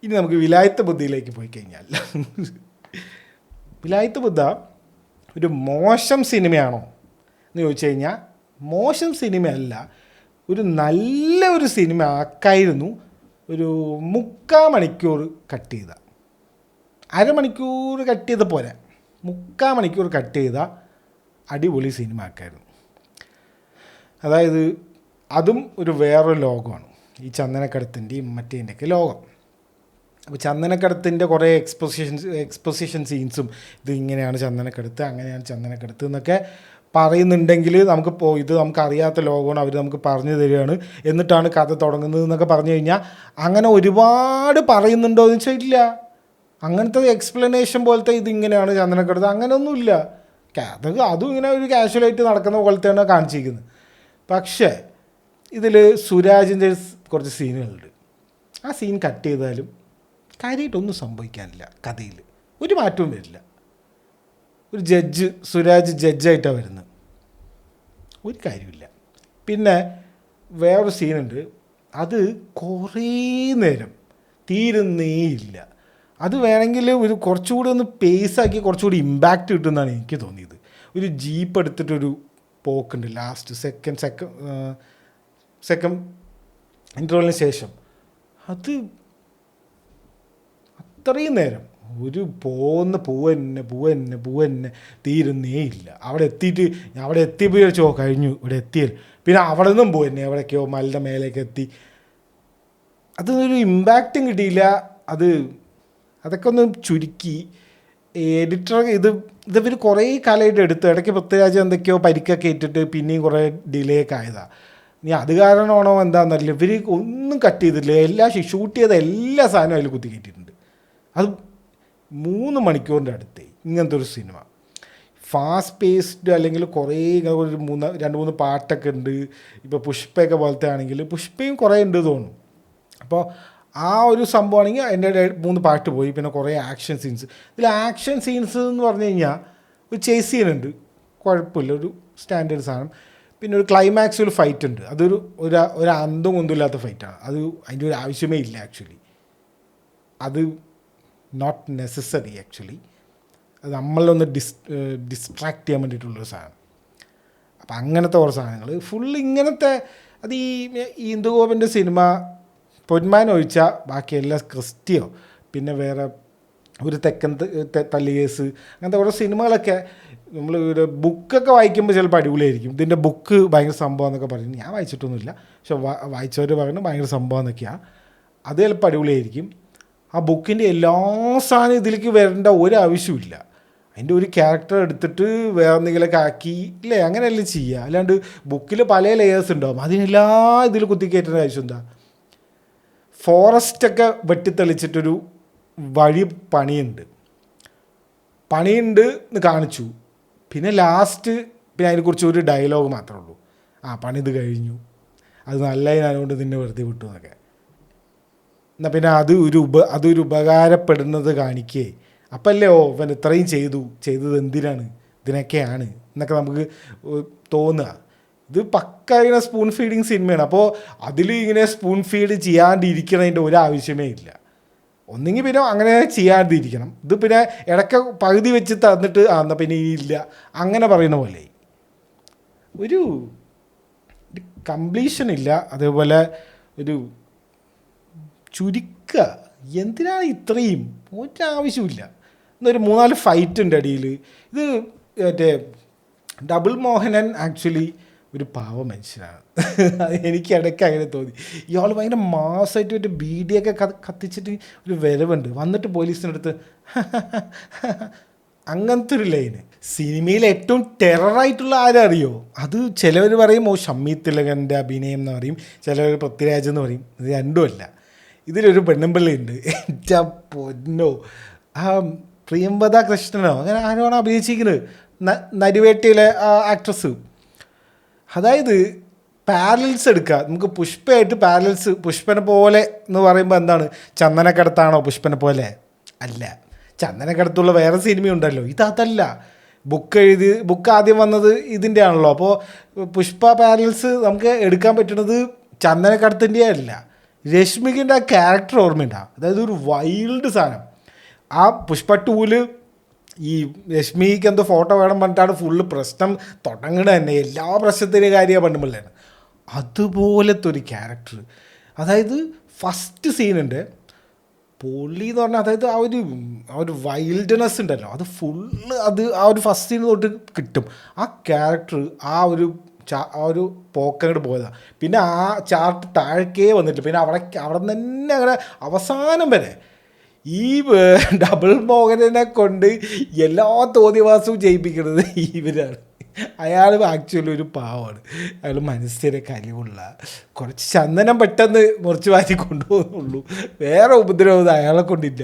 ഇനി നമുക്ക് വിലായത്ത് ബുദ്ധിയിലേക്ക് പോയി കഴിഞ്ഞാൽ, വിലായത്ത് ബുദ്ധ ഒരു മോശം സിനിമയാണോ എന്ന് ചോദിച്ചു കഴിഞ്ഞാൽ മോശം സിനിമയല്ല, ഒരു നല്ല ഒരു സിനിമ ആക്കായിരുന്നു. ഒരു 3/4 മണിക്കൂർ കട്ട് ചെയ്ത, അരമണിക്കൂർ കട്ട് ചെയ്ത പോരാ, 3/4 മണിക്കൂർ കട്ട് ചെയ്ത അടിപൊളി സിനിമ ആക്കായിരുന്നു. അതായത് അതും ഒരു വേറൊരു ലോകമാണ്, ഈ ചന്ദനക്കടത്തിൻ്റെയും മറ്റേതിൻ്റെയൊക്കെ ലോകം. അപ്പോൾ ചന്ദനക്കടത്തിൻ്റെ കുറേ എക്സ്പോസിഷൻ സീൻസും, ഇത് ഇങ്ങനെയാണ് ചന്ദനക്കടത്ത്, അങ്ങനെയാണ് ചന്ദനക്കടത്ത് എന്നൊക്കെ പറയുന്നുണ്ടെങ്കിൽ ഇത് നമുക്കറിയാത്ത ലോകമാണ്, അവർ നമുക്ക് പറഞ്ഞു തരികയാണ്, എന്നിട്ടാണ് കഥ തുടങ്ങുന്നത് എന്നൊക്കെ പറഞ്ഞു കഴിഞ്ഞാൽ അങ്ങനെ ഒരുപാട് പറയുന്നുണ്ടോ എന്ന് വെച്ചാൽ ഇല്ല. അങ്ങനത്തെ എക്സ്പ്ലനേഷൻ പോലത്തെ ഇതിങ്ങനെയാണ് ചന്ദനക്കടത്ത് അങ്ങനെയൊന്നുമില്ല. അതും ഇങ്ങനെ ഒരു കാഷ്വലായിട്ട് നടക്കുന്ന പോലത്തെയാണ് കാണിച്ചിരിക്കുന്നത്. പക്ഷേ ഇതിൽ സുരാജിൻ്റെ കുറച്ച് സീനുകളുണ്ട്. ആ സീൻ കട്ട് ചെയ്താലും കാര്യമായിട്ടൊന്നും സംഭവിക്കാനില്ല, കഥയിൽ ഒരു മാറ്റവും വരില്ല. ഒരു സുരാജ് ജഡ്ജായിട്ടാണ് വരുന്നത്, ഒരു കാര്യമില്ല. പിന്നെ വേറൊരു സീനുണ്ട്, അത് കുറേ നേരം തീരുന്നേയില്ല. അത് വേണമെങ്കിൽ ഒരു കുറച്ചുകൂടി ഒന്ന് പേസാക്കി കുറച്ചുകൂടി ഇമ്പാക്റ്റ് കിട്ടുമെന്നാണ് എനിക്ക് തോന്നിയത്. ഒരു ജീപ്പ് എടുത്തിട്ടൊരു പോക്കുണ്ട് ലാസ്റ്റ് സെക്കൻഡ് ഇൻ്റർവെലിന് ശേഷം, അത് അത്രയും നേരം ഒരു പൂവന്നെ തീരുന്നേ ഇല്ല. അവിടെ എത്തിയപ്പോൾ ചോദിച്ചോ കഴിഞ്ഞു, ഇവിടെ എത്തിയാൽ പിന്നെ അവിടെ നിന്നും പോവന്നെ എവിടേക്കോ മലയുടെ മേലേക്ക് എത്തി. അതൊരു ഇമ്പാക്റ്റും കിട്ടിയില്ല. അതൊക്കെ ഒന്ന് ചുരുക്കി എഡിറ്റർ ഇവർ കുറേ കാലമായിട്ട് എടുത്തു. ഇടയ്ക്ക് പൃഥ്വിരാജ് എന്തൊക്കെയോ പരിക്കൊക്കെ ഇട്ടിട്ട് പിന്നെയും കുറേ ഡിലേ ഒക്കെ ആയതാണ്. ഇനി അത് കാരണമാണോ എന്താണെന്നറിയില്ല, ഇവർ ഒന്നും കട്ട് ചെയ്തിട്ടില്ല. ഷൂട്ട് ചെയ്ത എല്ലാ സാധനവും അതിൽ കുത്തി കയറ്റിയിട്ടുണ്ട്. അത് 3 മണിക്കൂറിൻ്റെ അടുത്തേ ഇങ്ങനത്തെ ഒരു സിനിമ. ഫാസ്റ്റ് പേസ്ഡ് അല്ലെങ്കിൽ കുറേ ഒരു 2-3 പാട്ടൊക്കെ ഉണ്ട്. ഇപ്പോൾ പുഷ്പയൊക്കെ പോലത്തെ ആണെങ്കിൽ പുഷ്പയും കുറേ ഉണ്ട് തോന്നുന്നു. അപ്പോൾ ആ ഒരു സംഭവമാണെങ്കിൽ അതിൻ്റെ 3 പാട്ട് പോയി. പിന്നെ കുറേ ആക്ഷൻ സീൻസ്. ഇതിൽ ആക്ഷൻ സീൻസ് എന്ന് പറഞ്ഞു കഴിഞ്ഞാൽ ഒരു ചേസ് സീനുണ്ട്, കുഴപ്പമില്ല, ഒരു സ്റ്റാൻഡേർഡ് സാധനം. പിന്നെ ഒരു ക്ലൈമാക്സിൽ ഫൈറ്റ് ഉണ്ട്, അതൊരു അന്തം കൊന്തില്ലാത്ത ഫൈറ്റാണ്. അതിൻ്റെ ഒരു ആവശ്യമേ ഇല്ല ആക്ച്വലി. അത് നോട്ട് നെസസറി ആക്ച്വലി. അത് നമ്മളൊന്ന് ഡിസ്ട്രാക്ട് ചെയ്യാൻ വേണ്ടിയിട്ടുള്ളൊരു സാധനം. അപ്പം അങ്ങനത്തെ കുറേ സാധനങ്ങൾ ഫുള്ള് ഇങ്ങനത്തെ. അത് ഈ ഇന്ദുഗോപൻ്റെ സിനിമ പൊന്മാൻ ഒഴിച്ചാൽ ബാക്കി എല്ലാ ക്രിസ്റ്റിയോ പിന്നെ വേറെ ഒരു തെക്കൻ തല്ലികേസ് അങ്ങനത്തെ കുറേ സിനിമകളൊക്കെ നമ്മൾ ഒരു ബുക്കൊക്കെ വായിക്കുമ്പോൾ ചിലപ്പോൾ അടിപൊളിയായിരിക്കും. ഇതിൻ്റെ ബുക്ക് ഭയങ്കര സംഭവം എന്നൊക്കെ പറയുന്നത് ഞാൻ വായിച്ചിട്ടൊന്നുമില്ല, പക്ഷെ വായിച്ചവർ പറയുന്നത് ഭയങ്കര സംഭവം എന്നൊക്കെയാണ്. അത് ചിലപ്പോൾ അടിപൊളിയായിരിക്കും. ആ ബുക്കിൻ്റെ എല്ലാ സാധനം ഇതിലേക്ക് വരേണ്ട ഒരു ആവശ്യമില്ല. അതിൻ്റെ ഒരു ക്യാരക്ടർ എടുത്തിട്ട് വേറെ എന്തെങ്കിലുമൊക്കെ ആക്കി ഇല്ലേ, അങ്ങനെയല്ലേ ചെയ്യുക. അല്ലാണ്ട് ബുക്കിൽ പല ലെയേഴ്സ് ഉണ്ടാവും, അതിനെല്ലാം ഇതിൽ കുത്തിക്കയറ്റേണ്ട ആവശ്യം എന്താ? ഫോറസ്റ്റൊക്കെ വെട്ടിത്തെളിച്ചിട്ടൊരു വഴി പണിയുണ്ട് എന്ന് കാണിച്ചു. പിന്നെ ലാസ്റ്റ് പിന്നെ അതിനെക്കുറിച്ച് ഒരു ഡയലോഗ് മാത്രമേ ഉള്ളൂ, പണിത് കഴിഞ്ഞു, അത് നല്ലതിനായതുകൊണ്ട് നിന്നെ വെറുതെ വിട്ടു എന്നൊക്കെ. എന്നാൽ പിന്നെ അതൊരു ഉപകാരപ്പെടുന്നത് കാണിക്കേ. അപ്പല്ലേ ഇവൻ ഇത്രയും ചെയ്തത് എന്തിനാണ്, ഇതിനൊക്കെയാണ് എന്നൊക്കെ നമുക്ക് തോന്നുക. ഇത് പക്ക ഇങ്ങനെ സ്പൂൺ ഫീഡിങ് സിനിമയാണ്. അപ്പോൾ അതിൽ ഇങ്ങനെ സ്പൂൺ ഫീഡ് ചെയ്യാണ്ടിരിക്കണതിൻ്റെ ഒരാവശ്യമേ ഇല്ല. ഒന്നെങ്കിൽ പിന്നെ അങ്ങനെ ചെയ്യാണ്ടിരിക്കണം. ഇത് പിന്നെ ഇടയ്ക്ക് പകുതി വെച്ച് തന്നിട്ട് എന്നാൽ പിന്നെ ഇല്ല അങ്ങനെ പറയുന്ന പോലെ ഒരു കംപ്ലീഷൻ ഇല്ല. അതേപോലെ ഒരു ചുരുക്കുക, എന്തിനാണ് ഇത്രയും, ഒരാവശ്യമില്ല. എന്നൊരു 3-4 ഫൈറ്റ് ഉണ്ട് അടിയിൽ. ഇത് മറ്റേ ഡബിൾ മോഹനൻ ആക്ച്വലി ഒരു പാവ മനുഷ്യനാണ്. എനിക്ക് ഇടയ്ക്ക് അങ്ങനെ തോന്നി. ഇയാൾ ഭയങ്കര മാസമായിട്ട് മറ്റേ ബീഡിയൊക്കെ കത്തിച്ചിട്ട് ഒരു വരവുണ്ട്, വന്നിട്ട് പോലീസിനടുത്ത് അങ്ങനത്തെ ഒരു ലൈന്. സിനിമയിൽ ഏറ്റവും ടെററായിട്ടുള്ള ആരറിയോ? അത് ചിലവർ പറയും ഷമ്മി തിലകൻ്റെ അഭിനയം എന്ന് പറയും, ചിലവർ പൃഥ്വിരാജ് എന്ന് പറയും. ഇത് രണ്ടുമല്ല. ഇതിലൊരു പെണ്ണുമ്പിള്ളിയുണ്ട്, എൻ്റെ പൊന്നോ, പ്രിയംവദ കൃഷ്ണനോ അങ്ങനെ ആരോണോ അഭിനയിച്ചിരിക്കുന്നത്, നരിവേട്ടയിലെ ആക്ട്രസ്. അതായത് പാരലൽസ് എടുക്കുക. നമുക്ക് പുഷ്പയായിട്ട് പാരലൽസ്, പുഷ്പനെ പോലെ എന്ന് പറയുമ്പോൾ എന്താണ്, ചന്ദനക്കടത്താണോ പുഷ്പനെ പോലെ? അല്ല. ചന്ദനക്കടത്തുള്ള വേറെ സിനിമയുണ്ടല്ലോ, ഇതല്ല. ബുക്ക് ആദ്യം വന്നത് ഇതിൻ്റെ ആണല്ലോ. അപ്പോൾ പുഷ്പ പാരലൽസ് നമുക്ക് എടുക്കാൻ പറ്റുന്നത് ചന്ദനക്കടത്തിൻ്റെ അല്ല, രശ്മികിൻ്റെ ആ ക്യാരക്ടർ ഓർമ്മയുണ്ടാകും. അതായത് ഒരു വൈൽഡ് സാധനം. ആ പുഷ്പ 2-ൽ ഈ രശ്മിക്ക് എന്തോ ഫോട്ടോ വേണം പറഞ്ഞിട്ടാണ് ഫുള്ള് പ്രശ്നം തുടങ്ങണ തന്നെ. എല്ലാ പ്രശ്നത്തിൻ്റെ കാര്യമാണ് പണ്ടുമ്പോഴാണ്. അതുപോലത്തെ ഒരു ക്യാരക്ടർ. അതായത് ഫസ്റ്റ് സീനുണ്ട് പൊള്ളി എന്ന് പറഞ്ഞാൽ, അതായത് ആ ഒരു വൈൽഡ്നെസ് ഉണ്ടല്ലോ, അത് ഫുള്ള് ആ ഒരു ഫസ്റ്റ് സീൻ തൊട്ട് കിട്ടും. ആ ക്യാരക്ടർ ആ ഒരു പോക്കങ്ങോട്ട് പോയതാണ്. പിന്നെ ആ ചാർട്ട് താഴേക്കേ വന്നിട്ട് പിന്നെ അവിടെ തന്നെ അങ്ങനെ അവസാനം വരെ ഈ ഡബിൾ മോഹനെ കൊണ്ട് എല്ലാ തോന്നിവാസവും ചെയ്യിപ്പിക്കുന്നത് ഇവരാണ്. അയാൾ ആക്ച്വലി ഒരു പാവമാണ്. അയാൾ മനസ്സിനെ കഴിവുള്ള, കുറച്ച് ചന്ദനം പെട്ടെന്ന് മുറിച്ച് മാറ്റി കൊണ്ടുപോകുന്നുള്ളൂ, വേറെ ഉപദ്രവം അയാളെ കൊണ്ടില്ല.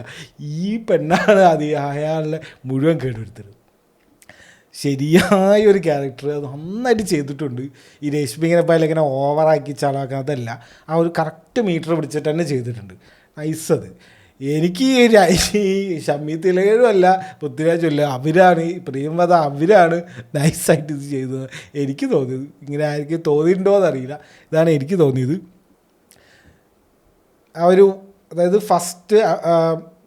ഈ പെണ്ണാണ് അയാളെ മുഴുവൻ കേടുവരുത്തത്. ശരിയായ ഒരു ക്യാരക്ടർ അത് നന്നായിട്ട് ചെയ്തിട്ടുണ്ട്. ഈ രശ്മിങ്ങനെ പോലെ ഇങ്ങനെ ഓവറാക്കി ചളാക്കാൻ അതല്ല, ആ ഒരു കറക്റ്റ് മീറ്റർ പിടിച്ചിട്ട് തന്നെ ചെയ്തിട്ടുണ്ട്. നൈസ്. അത് എനിക്ക് ഈ ഷമ്മി തിലകനും അല്ല പൃഥ്വിരാജും അല്ല, അവരാണ് പ്രിയമത, അവരാണ് നൈസായിട്ട് ഇത് ചെയ്തത് എനിക്ക് തോന്നിയത്. ഇങ്ങനെ ആയിരിക്കും തോന്നിയിട്ടുണ്ടോ എന്നറിയില്ല, ഇതാണ് എനിക്ക് തോന്നിയത്. ആ ഒരു അതായത് ഫസ്റ്റ്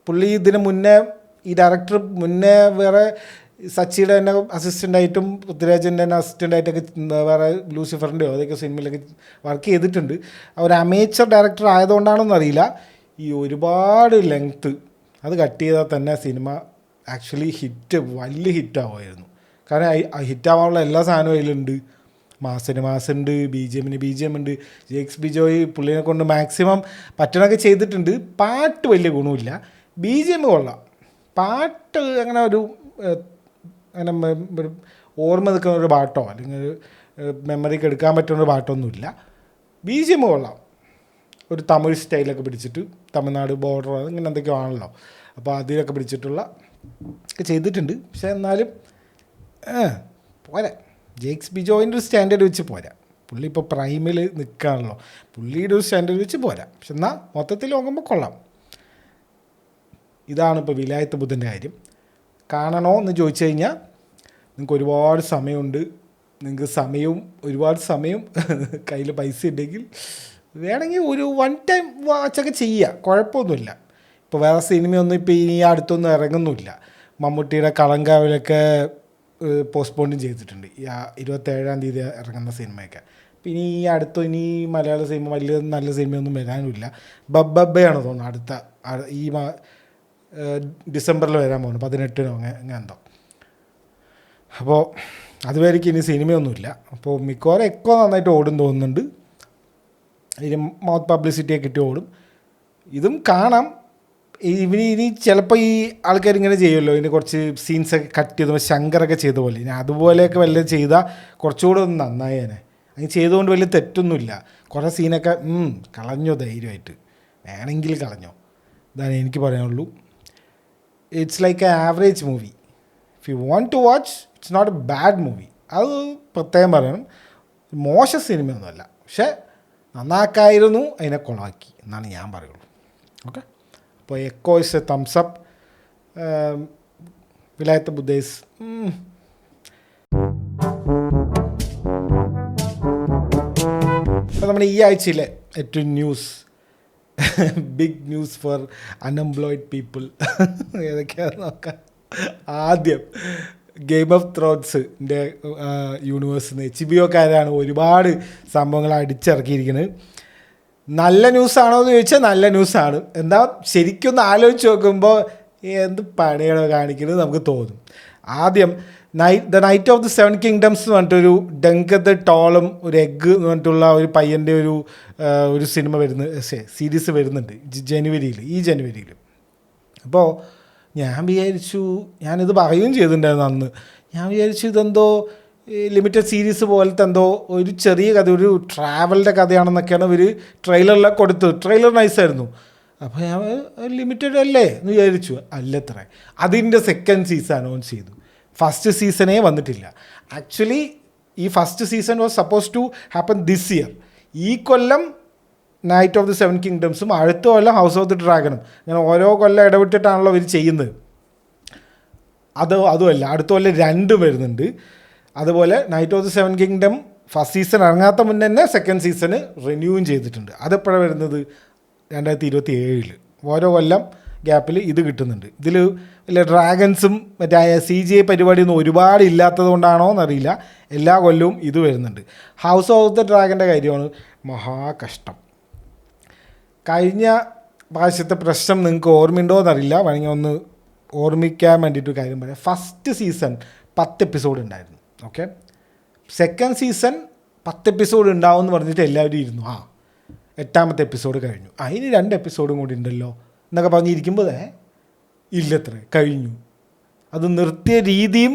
പുള്ളി ഇതിന് മുന്നേ ഈ ഡയറക്ടർ മുന്നേ വേറെ സച്ചിയുടെ തന്നെ അസിസ്റ്റൻ്റായിട്ടും പൃഥ്വിരാജിൻ്റെ തന്നെ അസിസ്റ്റൻ്റായിട്ടൊക്കെ വേറെ ലൂസിഫറിൻ്റെയോ അതൊക്കെ സിനിമയിലൊക്കെ വർക്ക് ചെയ്തിട്ടുണ്ട്. ഒരു അമേച്ചർ ഡയറക്ടർ ആയതുകൊണ്ടാണെന്ന് അറിയില്ല ഈ ഒരുപാട് ലെങ്ത്ത് അത് കട്ട് ചെയ്താൽ തന്നെ സിനിമ ആക്ച്വലി വലിയ ഹിറ്റാവുമായിരുന്നു. കാരണം ഹിറ്റാവാനുള്ള എല്ലാ സാധനവും അതിലുണ്ട്. മാസുണ്ട്, ബി ജി എം ഉണ്ട്. ജെക്സ് ബിജോയ് പുള്ളിനെ കൊണ്ട് മാക്സിമം പറ്റണൊക്കെ ചെയ്തിട്ടുണ്ട്. പാട്ട് വലിയ ഗുണമില്ല, ബി ജി എം കൊള്ളാം. പാട്ട് അങ്ങനെ അങ്ങനെ ഓർമ്മ നിൽക്കുന്ന ഒരു പാട്ടോ അല്ലെങ്കിൽ മെമ്മറിക്ക് എടുക്കാൻ പറ്റുന്ന ഒരു പാട്ടൊന്നുമില്ല. ബി ജി എം കൊള്ളാം. ഒരു തമിഴ് സ്റ്റൈലൊക്കെ പിടിച്ചിട്ട്, തമിഴ്നാട് ബോർഡർ ഇങ്ങനെ എന്തൊക്കെയോ ആണല്ലോ, അപ്പോൾ അതിലൊക്കെ പിടിച്ചിട്ടുള്ള ഒക്കെ ചെയ്തിട്ടുണ്ട്. പക്ഷേ എന്നാലും പോരാ, ജെക്സ് ബിജോയിൻ്റെ ഒരു സ്റ്റാൻഡേർഡ് വെച്ച് പോരാ. പുള്ളി ഇപ്പോൾ പ്രൈമിൽ നിൽക്കുകയാണല്ലോ, പുള്ളിയുടെ ഒരു സ്റ്റാൻഡേർഡ് വെച്ച് പോരാ. പക്ഷെ എന്നാൽ മൊത്തത്തിൽ നോക്കുമ്പോൾ കൊള്ളാം. ഇതാണ് ഇപ്പോൾ വിലായത്ത് ബുദ്ധൻ്റെ കാര്യം. കാണണോ എന്ന് ചോദിച്ചു കഴിഞ്ഞാൽ നിങ്ങൾക്ക് ഒരുപാട് സമയമുണ്ട്. നിങ്ങൾക്ക് ഒരുപാട് സമയം കയ്യിൽ പൈസ ഉണ്ടെങ്കിൽ വേണമെങ്കിൽ ഒരു 1 ടൈം വാച്ചൊക്കെ ചെയ്യുക, കുഴപ്പമൊന്നുമില്ല. ഇപ്പോൾ വേറെ സിനിമയൊന്നും ഇപ്പോൾ ഈ അടുത്തൊന്നും ഇറങ്ങുന്നില്ല. മമ്മൂട്ടിയുടെ കളങ്കാവിലൊക്കെ പോസ്റ്റ്പോണ്ടും ചെയ്തിട്ടുണ്ട്, ഈ 27-ാം തീയതി ഇറങ്ങുന്ന സിനിമയൊക്കെ. പിന്നെ ഈ ഇനി മലയാള സിനിമ വലിയ നല്ല സിനിമയൊന്നും വരാനുമില്ല. ബബ്ബയാണ് തോന്നുന്നു അടുത്ത ഈ ഡിസംബറിൽ വരാൻ പോകുന്നു, 18-നോ അങ്ങനെ എന്തോ. അപ്പോൾ അതുവരെയ്ക്ക് ഇനി സിനിമയൊന്നുമില്ല. അപ്പോൾ മിക്കവാറും എക്കോ നന്നായിട്ട് ഓടും തോന്നുന്നുണ്ട്. ഇതിന് മൗത്ത് പബ്ലിസിറ്റിയൊക്കെ കിട്ടി ഓടും. ഇതും കാണാം. ഇനി ചിലപ്പോൾ ഈ ആൾക്കാർ ഇങ്ങനെ ചെയ്യുമല്ലോ, ഇതിന് കുറച്ച് സീൻസൊക്കെ കട്ട് ചെയ്ത് ശങ്കറൊക്കെ ചെയ്ത പോലെ ഇനി അതുപോലെയൊക്കെ വല്ലതും ചെയ്താൽ കുറച്ചുകൂടെ ഒന്ന് നന്നായേനെ. അങ്ങനെ ചെയ്തുകൊണ്ട് വലിയ തെറ്റൊന്നുമില്ല. കുറേ സീനൊക്കെ കളഞ്ഞോ ധൈര്യമായിട്ട്, വേണമെങ്കിൽ കളഞ്ഞോ, ഇതാണ് എനിക്ക് പറയാനുള്ളൂ. It's like a average movie. If you want to watch, it's not a bad movie. അത് പ്രത്യേകം പറയണം. മോശം സിനിമയൊന്നുമല്ല, പക്ഷേ നന്നാക്കായിരുന്നു, അതിനെ കൊളാക്കി എന്നാണ് ഞാൻ പറയുള്ളൂ. ഓക്കെ, അപ്പോൾ Echo is a thumbs up. Vilayath ബുദ്ധേസ് അപ്പോൾ നമ്മുടെ ഈ ആഴ്ചയിലെ ഏറ്റവും big news for unemployed people ഏതൊക്കെയാണെന്ന് നോക്കാം. ആദ്യം ഗെയിം ഓഫ് ത്രോൺസിൻ്റെ യൂണിവേഴ്സിൽ നിന്ന് HBO ഒരുപാട് സംഭവങ്ങൾ അടിച്ചിറക്കിയിരിക്കുന്നത്. നല്ല ന്യൂസാണോ എന്ന് ചോദിച്ചാൽ നല്ല ന്യൂസാണ്. എന്താ ശരിക്കൊന്ന് ആലോചിച്ച് നോക്കുമ്പോൾ എന്ത് പണിയാണോ കാണിക്കുന്നത് നമുക്ക് തോന്നും. ആദ്യം the night of the 7 kingdoms എന്ന് പറഞ്ഞിട്ടൊരു ഡങ്കത്ത് ടോളും ഒരു എഗ്ഗ് എന്ന് പറഞ്ഞിട്ടുള്ള ഒരു പയ്യൻ്റെ ഒരു സിനിമ സീരീസ് വരുന്നുണ്ട് ഈ ജനുവരിയിൽ. അപ്പോൾ ഞാൻ വിചാരിച്ചു, ഞാനിത് പറയുകയും ചെയ്തിട്ടുണ്ടായിരുന്നു അന്ന്, ഞാൻ വിചാരിച്ചു ഇതെന്തോ ലിമിറ്റഡ് സീരീസ് പോലത്തെ എന്തോ ഒരു ചെറിയ കഥ, ഒരു ട്രാവലിൻ്റെ കഥയാണെന്നൊക്കെയാണ് ഇവർ ട്രെയിലറിലൊക്കെ കൊടുത്തത്. ട്രെയിലർ നൈസായിരുന്നു. അപ്പോൾ ഞാൻ ലിമിറ്റഡ് അല്ലേ എന്ന് വിചാരിച്ചു. അതിൻ്റെ സെക്കൻഡ് സീസൺ അനൗൺസ് ചെയ്തു. ഫസ്റ്റ് സീസണേ വന്നിട്ടില്ല. ആക്ച്വലി ഈ first season was suppose to happen this year. ഈ കൊല്ലം നൈറ്റ് ഓഫ് ദി 7 കിങ്ഡംസും അടുത്ത കൊല്ലം ഹൗസ് ഓഫ് ദി ഡ്രാഗണും, അങ്ങനെ ഓരോ കൊല്ലം ഇടവിട്ടിട്ടാണല്ലോ ഇവർ ചെയ്യുന്നത്. അതുമല്ല, അടുത്ത കൊല്ലം 2 വരുന്നുണ്ട്. അതുപോലെ knight of the 7 kingdom first season ഇറങ്ങാത്ത മുന്നേ തന്നെ സെക്കൻഡ് സീസണ് റിന്യൂവും ചെയ്തിട്ടുണ്ട്. അതെപ്പോഴാണ് വരുന്നത്? 2027. ഓരോ കൊല്ലം ഗ്യാപ്പിൽ ഇത് കിട്ടുന്നുണ്ട്. ഇതിൽ വല്ല ഡ്രാഗൺസും മറ്റേ CGI പരിപാടിയൊന്നും ഒരുപാട് ഇല്ലാത്തത് കൊണ്ടാണോ എന്നറിയില്ല, എല്ലാ കൊല്ലവും ഇത് വരുന്നുണ്ട്. ഹൗസ് ഓഫ് ദ ഡ്രാഗൻ്റെ കാര്യമാണ് മഹാകഷ്ടം. കഴിഞ്ഞ പ്രാവശ്യത്തെ പ്രശ്നം നിങ്ങൾക്ക് ഓർമ്മയുണ്ടോ എന്നറിയില്ല, വേണമെങ്കിൽ ഒന്ന് ഓർമ്മിക്കാൻ വേണ്ടിയിട്ട് കാര്യം പറയാം. ഫസ്റ്റ് സീസൺ 10 എപ്പിസോഡ് ഉണ്ടായിരുന്നു. ഓക്കെ, സെക്കൻഡ് സീസൺ 10 എപ്പിസോഡ് ഉണ്ടാവും എന്ന് പറഞ്ഞിട്ട് എല്ലാവരും ഇരുന്നു. 8ാമത്തെ എപ്പിസോഡ് കഴിഞ്ഞു, അതിന് 2 എപ്പിസോഡും കൂടി ഉണ്ടല്ലോ എന്നൊക്കെ പറഞ്ഞിരിക്കുമ്പോൾ ഇല്ലത്രേ, കഴിഞ്ഞു. അത് നിർത്തിയ രീതിയും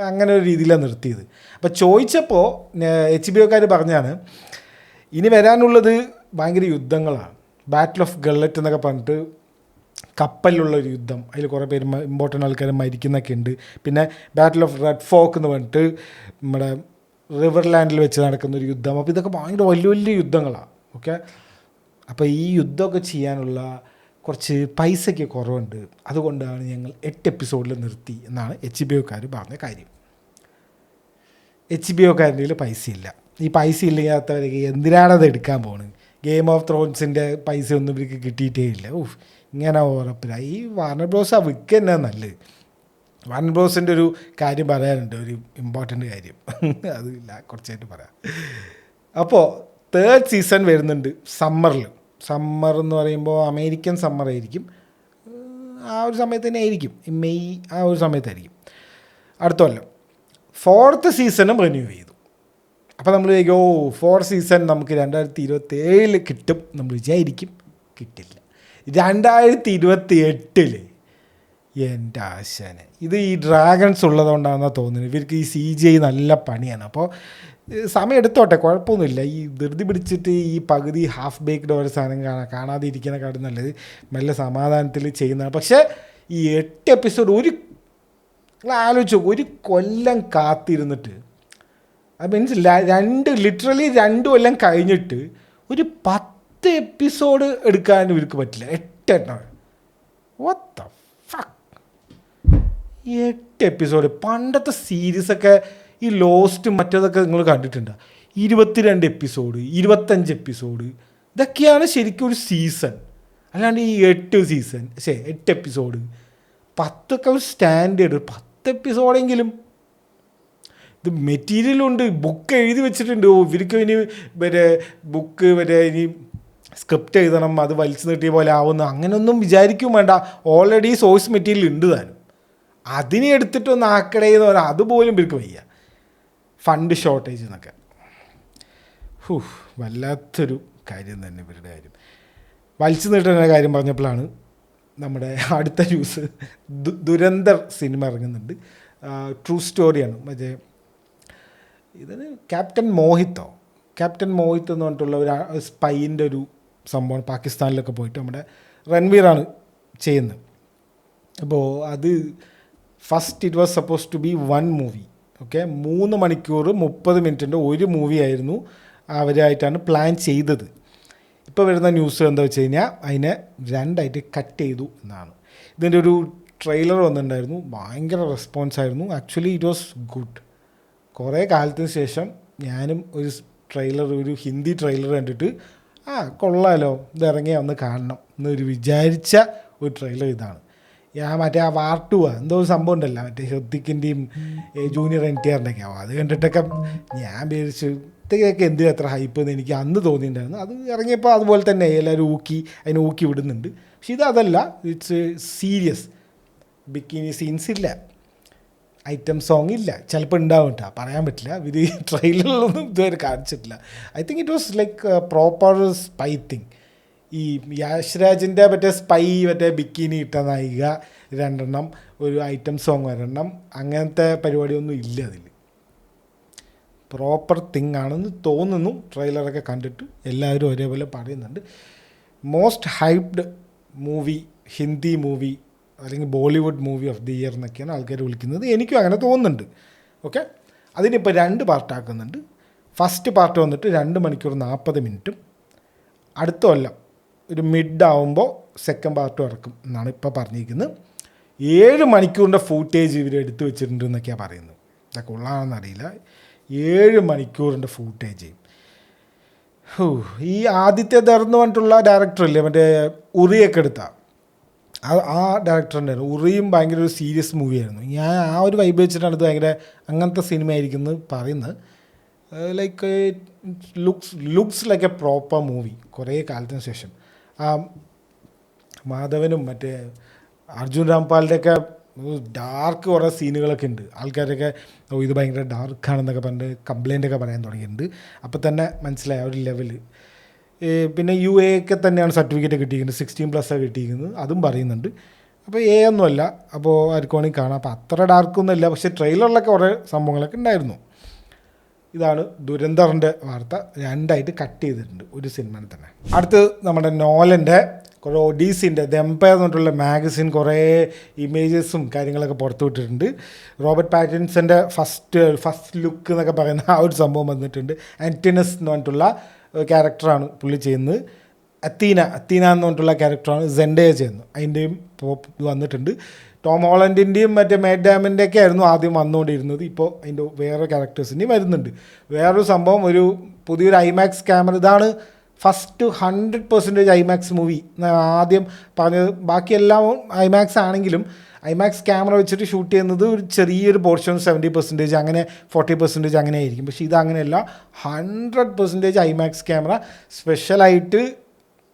അങ്ങനെ ഒരു രീതിയിലാണ് നിർത്തിയത്. അപ്പോൾ ചോദിച്ചപ്പോൾ HBO പറഞ്ഞാണ് ഇനി വരാനുള്ളത് ഭയങ്കര യുദ്ധങ്ങളാണ്. ബാറ്റിൽ ഓഫ് ഗള്ളറ്റ് എന്നൊക്കെ പറഞ്ഞിട്ട് കപ്പലിലുള്ളൊരു യുദ്ധം, അതിൽ കുറേ പേര് ഇമ്പോർട്ടൻ്റ് ആൾക്കാർ മരിക്കുന്നൊക്കെ ഉണ്ട്. പിന്നെ ബാറ്റിൽ ഓഫ് റെഡ് ഫോക്ക് എന്ന് പറഞ്ഞിട്ട് നമ്മുടെ റിവർലാൻഡിൽ വെച്ച് നടക്കുന്നൊരു യുദ്ധം. അപ്പോൾ ഇതൊക്കെ ഭയങ്കര വലിയ വലിയ യുദ്ധങ്ങളാണ്. ഓക്കെ, അപ്പോൾ ഈ യുദ്ധമൊക്കെ ചെയ്യാനുള്ള കുറച്ച് പൈസയ്ക്ക് കുറവുണ്ട്, അതുകൊണ്ടാണ് ഞങ്ങൾ 8 എപ്പിസോഡിൽ നിർത്തി എന്നാണ് HBO പറഞ്ഞ കാര്യം. HBO പൈസ ഇല്ല. ഈ പൈസ ഇല്ലാത്തവരൊക്കെ എന്തിനാണത് എടുക്കാൻ പോകുന്നത്? ഗെയിം ഓഫ് ത്രോൺസിൻ്റെ പൈസ ഒന്നും ഇവർക്ക് കിട്ടിയിട്ടേ ഇല്ല. ഇങ്ങനെ ഉറപ്പില്ല. ഈ വാർണർ ബ്രോസ് വിൽക്കുക തന്നെ നല്ലത്. വാർണർ ബ്രോസിൻ്റെ ഒരു കാര്യം പറയാനുണ്ട്, ഒരു ഇമ്പോർട്ടൻ്റ് കാര്യം. അതില്ല, കുറച്ചായിട്ട് പറയാം. അപ്പോൾ 3rd സീസൺ വരുന്നുണ്ട് സമ്മർ എന്ന് പറയുമ്പോൾ അമേരിക്കൻ സമ്മർ ആയിരിക്കും. ആ ഒരു സമയത്ത് തന്നെ ആയിരിക്കും, മെയ് ആ ഒരു സമയത്തായിരിക്കും അടുത്ത കൊല്ലം. 4th സീസണും റിന്യൂ ചെയ്തു. അപ്പോൾ നമ്മൾ 4th സീസൺ നമുക്ക് 2027 കിട്ടും നമ്മൾ വിചാരിക്കും, കിട്ടില്ല. 2028 എൻ്റെ ആശാന്. ഇത് ഈ ഡ്രാഗൺസ് ഉള്ളതുകൊണ്ടാണെന്നാണ് തോന്നുന്നത്. ഇവർക്ക് ഈ CGI നല്ല പണിയാണ്. അപ്പോൾ സമയം എടുത്തോട്ടെ, കുഴപ്പമൊന്നുമില്ല. ഈ ധൃതി പിടിച്ചിട്ട് ഈ പകുതി ഹാഫ് ബേക്ക്ഡ് ഓരോ സാധനം കാണാതെ ഇരിക്കുന്നതിനെക്കാട്ടും നല്ലത് നല്ല സമാധാനത്തിൽ ചെയ്യുന്നതാണ്. പക്ഷേ ഈ 8 എപ്പിസോഡ് നിങ്ങൾ ആലോചിച്ചു, ഒരു കൊല്ലം കാത്തിരുന്നിട്ട്, അത് മീൻസ് ലിറ്ററലി 2 കൊല്ലം കഴിഞ്ഞിട്ട് ഒരു 10 എപ്പിസോഡ് എടുക്കാൻ ഇവർക്ക് പറ്റില്ല. 8 വാട്ട് ദ ഫക്ക്, 8 എപ്പിസോഡ്. പണ്ടത്തെ സീരീസൊക്കെ ഈ ലോസ്റ്റ് മറ്റേതൊക്കെ നിങ്ങൾ കണ്ടിട്ടുണ്ടോ? 22 എപ്പിസോഡ്, 25 എപ്പിസോഡ്, ഇതൊക്കെയാണ് ശരിക്കും ഒരു സീസൺ. അല്ലാണ്ട് ഈ 8 എപ്പിസോഡ് 10 ഒരു സ്റ്റാൻഡേർഡ്. 10 എപ്പിസോഡെങ്കിലും ഇത് മെറ്റീരിയലുണ്ട്, ബുക്ക് എഴുതി വെച്ചിട്ടുണ്ട്. ഇവർക്ക് ഇനി ബുക്ക് ഇനി സ്ക്രിപ്റ്റ് എഴുതണം, അത് വലിച്ചു നീട്ടിയ പോലെ ആവുന്നു, അങ്ങനെയൊന്നും വിചാരിക്കും വേണ്ട. ഓൾറെഡി സോഴ്സ് മെറ്റീരിയൽ ഉണ്ട് താനും. അതിനെ എടുത്തിട്ടൊന്ന് ആക്കടേന്ന് പറഞ്ഞാൽ അതുപോലും ഇവർക്ക് വയ്യ. ഫണ്ട് ഷോർട്ടേജ് എന്നൊക്കെ വല്ലാത്തൊരു കാര്യം തന്നെ ഇവരുടെ കാര്യം. വലിച്ചു നീട്ടുന്ന കാര്യം പറഞ്ഞപ്പോഴാണ് നമ്മുടെ അടുത്ത ന്യൂസ്. ദുരന്തർ സിനിമ ഇറങ്ങുന്നുണ്ട്. ട്രൂ സ്റ്റോറിയാണ്. മറ്റേ ഇതിന് ക്യാപ്റ്റൻ മോഹിത്ത് എന്ന് പറഞ്ഞിട്ടുള്ള ഒരു സ്പൈൻ്റെ ഒരു സംഭവം. പാകിസ്ഥാനിലൊക്കെ പോയിട്ട് നമ്മുടെ രൺവീറാണ് ചെയ്യുന്നത്. അപ്പോൾ അത് first it was suppose to be 1 movie. Okay, 3 മണിക്കൂർ 30 മിനിറ്റിൻ്റെ ഒരു മൂവി ആയിരുന്നു അവരായിട്ടാണ് പ്ലാൻ ചെയ്തത്. ഇപ്പോൾ വരുന്ന ന്യൂസ് എന്താ വെച്ച് കഴിഞ്ഞാൽ അതിനെ 2ആയിട്ട് കട്ട് ചെയ്തു എന്നാണ്. ഇതിൻ്റെ ഒരു ട്രെയിലർ വന്നിട്ടുണ്ടായിരുന്നു, ഭയങ്കര റെസ്പോൺസായിരുന്നു. Actually it was good. കുറേ കാലത്തിന് ശേഷം ഞാനും ഒരു ഹിന്ദി ട്രെയിലർ കണ്ടിട്ട് കൊള്ളാമല്ലോ, ഇതിറങ്ങിയാൽ ഒന്ന് കാണണം എന്നൊരു വിചാരിച്ച ഒരു ട്രെയിലർ ഇതാണ്. മറ്റേ വാർ 2 എന്തോ ഒരു സംഭവം ഉണ്ടല്ലോ, മറ്റേ ഹൃത്തിക്കിൻ്റെയും ജൂനിയർ NTRൻ്റെയൊക്കെ ആവും. അത് കണ്ടിട്ടൊക്കെ ഞാൻ വിചാരിച്ചു ഇതൊക്കെ എന്തിനും എത്ര ഹൈപ്പ് എന്ന് എനിക്ക് അന്ന് തോന്നിയിട്ടുണ്ടായിരുന്നു. അത് ഇറങ്ങിയപ്പോൾ അതുപോലെ തന്നെ എല്ലാവരും അതിനെ ഊക്കി വിടുന്നുണ്ട്. പക്ഷെ ഇതല്ല, ഇറ്റ്സ് സീരിയസ്. ബിക്കിനി സീൻസ് ഇല്ല, ഐറ്റം സോങ് ഇല്ല. ചിലപ്പോൾ ഉണ്ടാവും കേട്ടോ, പറയാൻ പറ്റില്ല. ഇത് ട്രെയിലറിലൊന്നും ഇതുവരെ കാണിച്ചിട്ടില്ല. I think it was like proper spy thing. ഈ യാഷ്രാജിൻ്റെ മറ്റേ ബിക്കിനി ഇട്ട നായിക 2 ഒരു ഐറ്റം സോങ് 1 അങ്ങനത്തെ പരിപാടിയൊന്നും ഇല്ല അതിൽ. പ്രോപ്പർ തിങ് ആണെന്ന് തോന്നുന്നു. ട്രെയിലറൊക്കെ കണ്ടിട്ട് എല്ലാവരും ഒരേപോലെ പറയുന്നുണ്ട്. Most hyped movie, Hindi movie അല്ലെങ്കിൽ Bollywood movie of the year എന്നൊക്കെയാണ് ആൾക്കാർ വിളിക്കുന്നത്. എനിക്കും അങ്ങനെ തോന്നുന്നുണ്ട്. ഓക്കെ, അതിനിപ്പോൾ 2 പാർട്ടാക്കുന്നുണ്ട്. ഫസ്റ്റ് പാർട്ട് വന്നിട്ട് 2 മണിക്കൂർ 40 മിനിറ്റും അടുത്ത കൊല്ലം ഒരു മിഡ് ആവുമ്പോൾ സെക്കൻഡ് പാർട്ടും ഇറക്കും എന്നാണ് ഇപ്പോൾ പറഞ്ഞിരിക്കുന്നത്. 7 മണിക്കൂറിൻ്റെ ഫൂട്ടേജ് ഇവർ എടുത്തു വെച്ചിട്ടുണ്ട് എന്നൊക്കെയാണ് പറയുന്നത്. ഇതൊക്കെ ഉള്ളതാണെന്നറിയില്ല. 7 മണിക്കൂറിൻ്റെ ഫൂട്ടേജ്. ഈ ആദിത്യ ധർ എന്ന് പറഞ്ഞിട്ടുള്ള ഡയറക്ടറല്ലേ മറ്റേ ഉറിയൊക്കെ എടുത്ത ആ ഡയറക്ടറിൻ്റെ ഉറിയും ഭയങ്കര ഒരു സീരിയസ് മൂവിയായിരുന്നു. ഞാൻ ആ ഒരു വൈബ് വെച്ചിട്ടാണ് ഇത് ഭയങ്കര അങ്ങനത്തെ സിനിമ ആയിരിക്കും എന്ന് പറയുന്നത്. Like looks like A proper movie. കുറേ കാലത്തിന് ശേഷം ആ മാധവനും മറ്റേ അർജുൻ രാംപാലിൻ്റെയൊക്കെ ഡാർക്ക് കുറേ സീനുകളൊക്കെ ഉണ്ട്. ആൾക്കാരൊക്കെ ഇത് ഭയങ്കര ഡാർക്കാണെന്നൊക്കെ പറഞ്ഞിട്ട് കംപ്ലൈൻ്റൊക്കെ പറയാൻ തുടങ്ങിയിട്ടുണ്ട്. അപ്പോൾ തന്നെ മനസ്സിലായ ഒരു ലെവല്. പിന്നെ UA ഒക്കെ തന്നെയാണ് സർട്ടിഫിക്കറ്റ് കിട്ടിയിരിക്കുന്നത്, 16+ കിട്ടിയിരിക്കുന്നത്, അതും പറയുന്നുണ്ട്. അപ്പോൾ ഒന്നുമല്ല, അപ്പോൾ ആർക്കും വേണമെങ്കിൽ കാണാം. അപ്പോൾ അത്ര ഡാർക്കൊന്നും ഇല്ല, പക്ഷേ ട്രെയിലറിലൊക്കെ കുറേ സംഭവങ്ങളൊക്കെ ഉണ്ടായിരുന്നു. ഇതാണ് ദുരന്തറിൻ്റെ വാർത്ത. 2ആയിട്ട് കട്ട് ചെയ്തിട്ടുണ്ട് ഒരു സിനിമയിൽ തന്നെ. അടുത്ത് നമ്മുടെ നോലൻ്റെ കുറേ ഒഡീസിൻ്റെ ദ എംപയർ എന്ന് പറഞ്ഞിട്ടുള്ള മാഗസിൻ കുറേ ഇമേജസും കാര്യങ്ങളൊക്കെ പുറത്തു വിട്ടിട്ടുണ്ട്. റോബർട്ട് പാറ്റിൻസൻ്റെ ഫസ്റ്റ് ലുക്ക് എന്നൊക്കെ പറയുന്ന ആ ഒരു സംഭവം വന്നിട്ടുണ്ട്. ആൻറ്റിനസ് എന്ന് പറഞ്ഞിട്ടുള്ള ക്യാരക്ടറാണ് പുള്ളി ചെയ്യുന്നത്. അത്തീന എന്ന് പറഞ്ഞിട്ടുള്ള ക്യാരക്ടറാണ് സെൻഡയ ചെയ്യുന്നത്. അതിൻ്റെയും ഇത് വന്നിട്ടുണ്ട്. ടോം ഹോളൻഡിൻ്റെയും മറ്റേ മേറ്റ് ഡാമിൻ്റെയൊക്കെ ആയിരുന്നു ആദ്യം വന്നുകൊണ്ടിരുന്നത്. ഇപ്പോൾ അതിൻ്റെ വേറെ ക്യാരക്ടേഴ്സിൻ്റെയും വരുന്നുണ്ട്. വേറൊരു സംഭവം, ഒരു പുതിയൊരു IMAX ക്യാമറ. ഇതാണ് ഫസ്റ്റ് 100% IMAX മൂവി. ആദ്യം പറഞ്ഞത് ബാക്കിയെല്ലാം IMAX ആണെങ്കിലും IMAX ക്യാമറ വെച്ചിട്ട് ഷൂട്ട് ചെയ്യുന്നത് ഒരു ചെറിയൊരു പോർഷൻ 70%, അങ്ങനെ 40% അങ്ങനെ ആയിരിക്കും. പക്ഷേ ഇതങ്ങനെയല്ല, 100% IMAX ക്യാമറ സ്പെഷ്യലായിട്ട്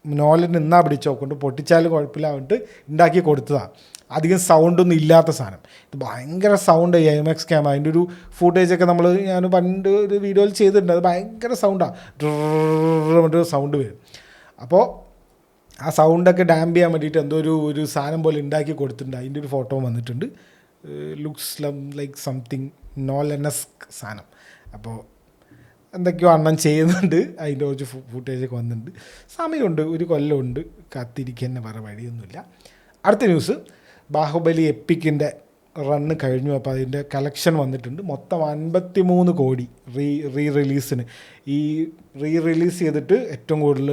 നോലൻ നിന്നാ പിടിച്ച് നോക്കൊണ്ട് പൊട്ടിച്ചാലും കുഴപ്പമില്ലാണ്ട് ഉണ്ടാക്കി കൊടുത്തതാണ്. അധികം സൗണ്ടൊന്നും ഇല്ലാത്ത സാധനം. ഇത് ഭയങ്കര സൗണ്ട് ഈ IMAX ക്യാമറ. അതിൻ്റെ ഒരു ഫുട്ടേജൊക്കെ ഞാൻ പണ്ട് ഒരു വീഡിയോയിൽ ചെയ്തിട്ടുണ്ട്. അത് ഭയങ്കര സൗണ്ടാണ്, ഡ്രർ സൗണ്ട് വരും. അപ്പോൾ ആ സൗണ്ടൊക്കെ ഡാമ്പ് ചെയ്യാൻ വേണ്ടിയിട്ട് എന്തോ ഒരു സാധനം പോലെ ഉണ്ടാക്കി കൊടുത്തിട്ടുണ്ട്. അതിൻ്റെ ഒരു ഫോട്ടോ വന്നിട്ടുണ്ട്. ലുക്സ് ലൈക്ക് സംതിങ് നോലനസ്ക് സാധനം. അപ്പോൾ എന്തൊക്കെയോ അണ്ണൻ ചെയ്യുന്നുണ്ട്. അതിൻ്റെ കുറച്ച് ഫുട്ടേജൊക്കെ വന്നിട്ടുണ്ട്. സമയമുണ്ട്, ഒരു കൊല്ലമുണ്ട്, കാത്തിരിക്കാൻ വേറെ വഴിയൊന്നുമില്ല. അടുത്ത ന്യൂസ്, ബാഹുബലി എപ്പിക്കിൻ്റെ റണ്ണ് കഴിഞ്ഞു. അപ്പോൾ അതിൻ്റെ കളക്ഷൻ വന്നിട്ടുണ്ട്. മൊത്തം 53 കോടി റിലീസിന്. ഈ റിലീസ് ചെയ്തിട്ട് ഏറ്റവും കൂടുതൽ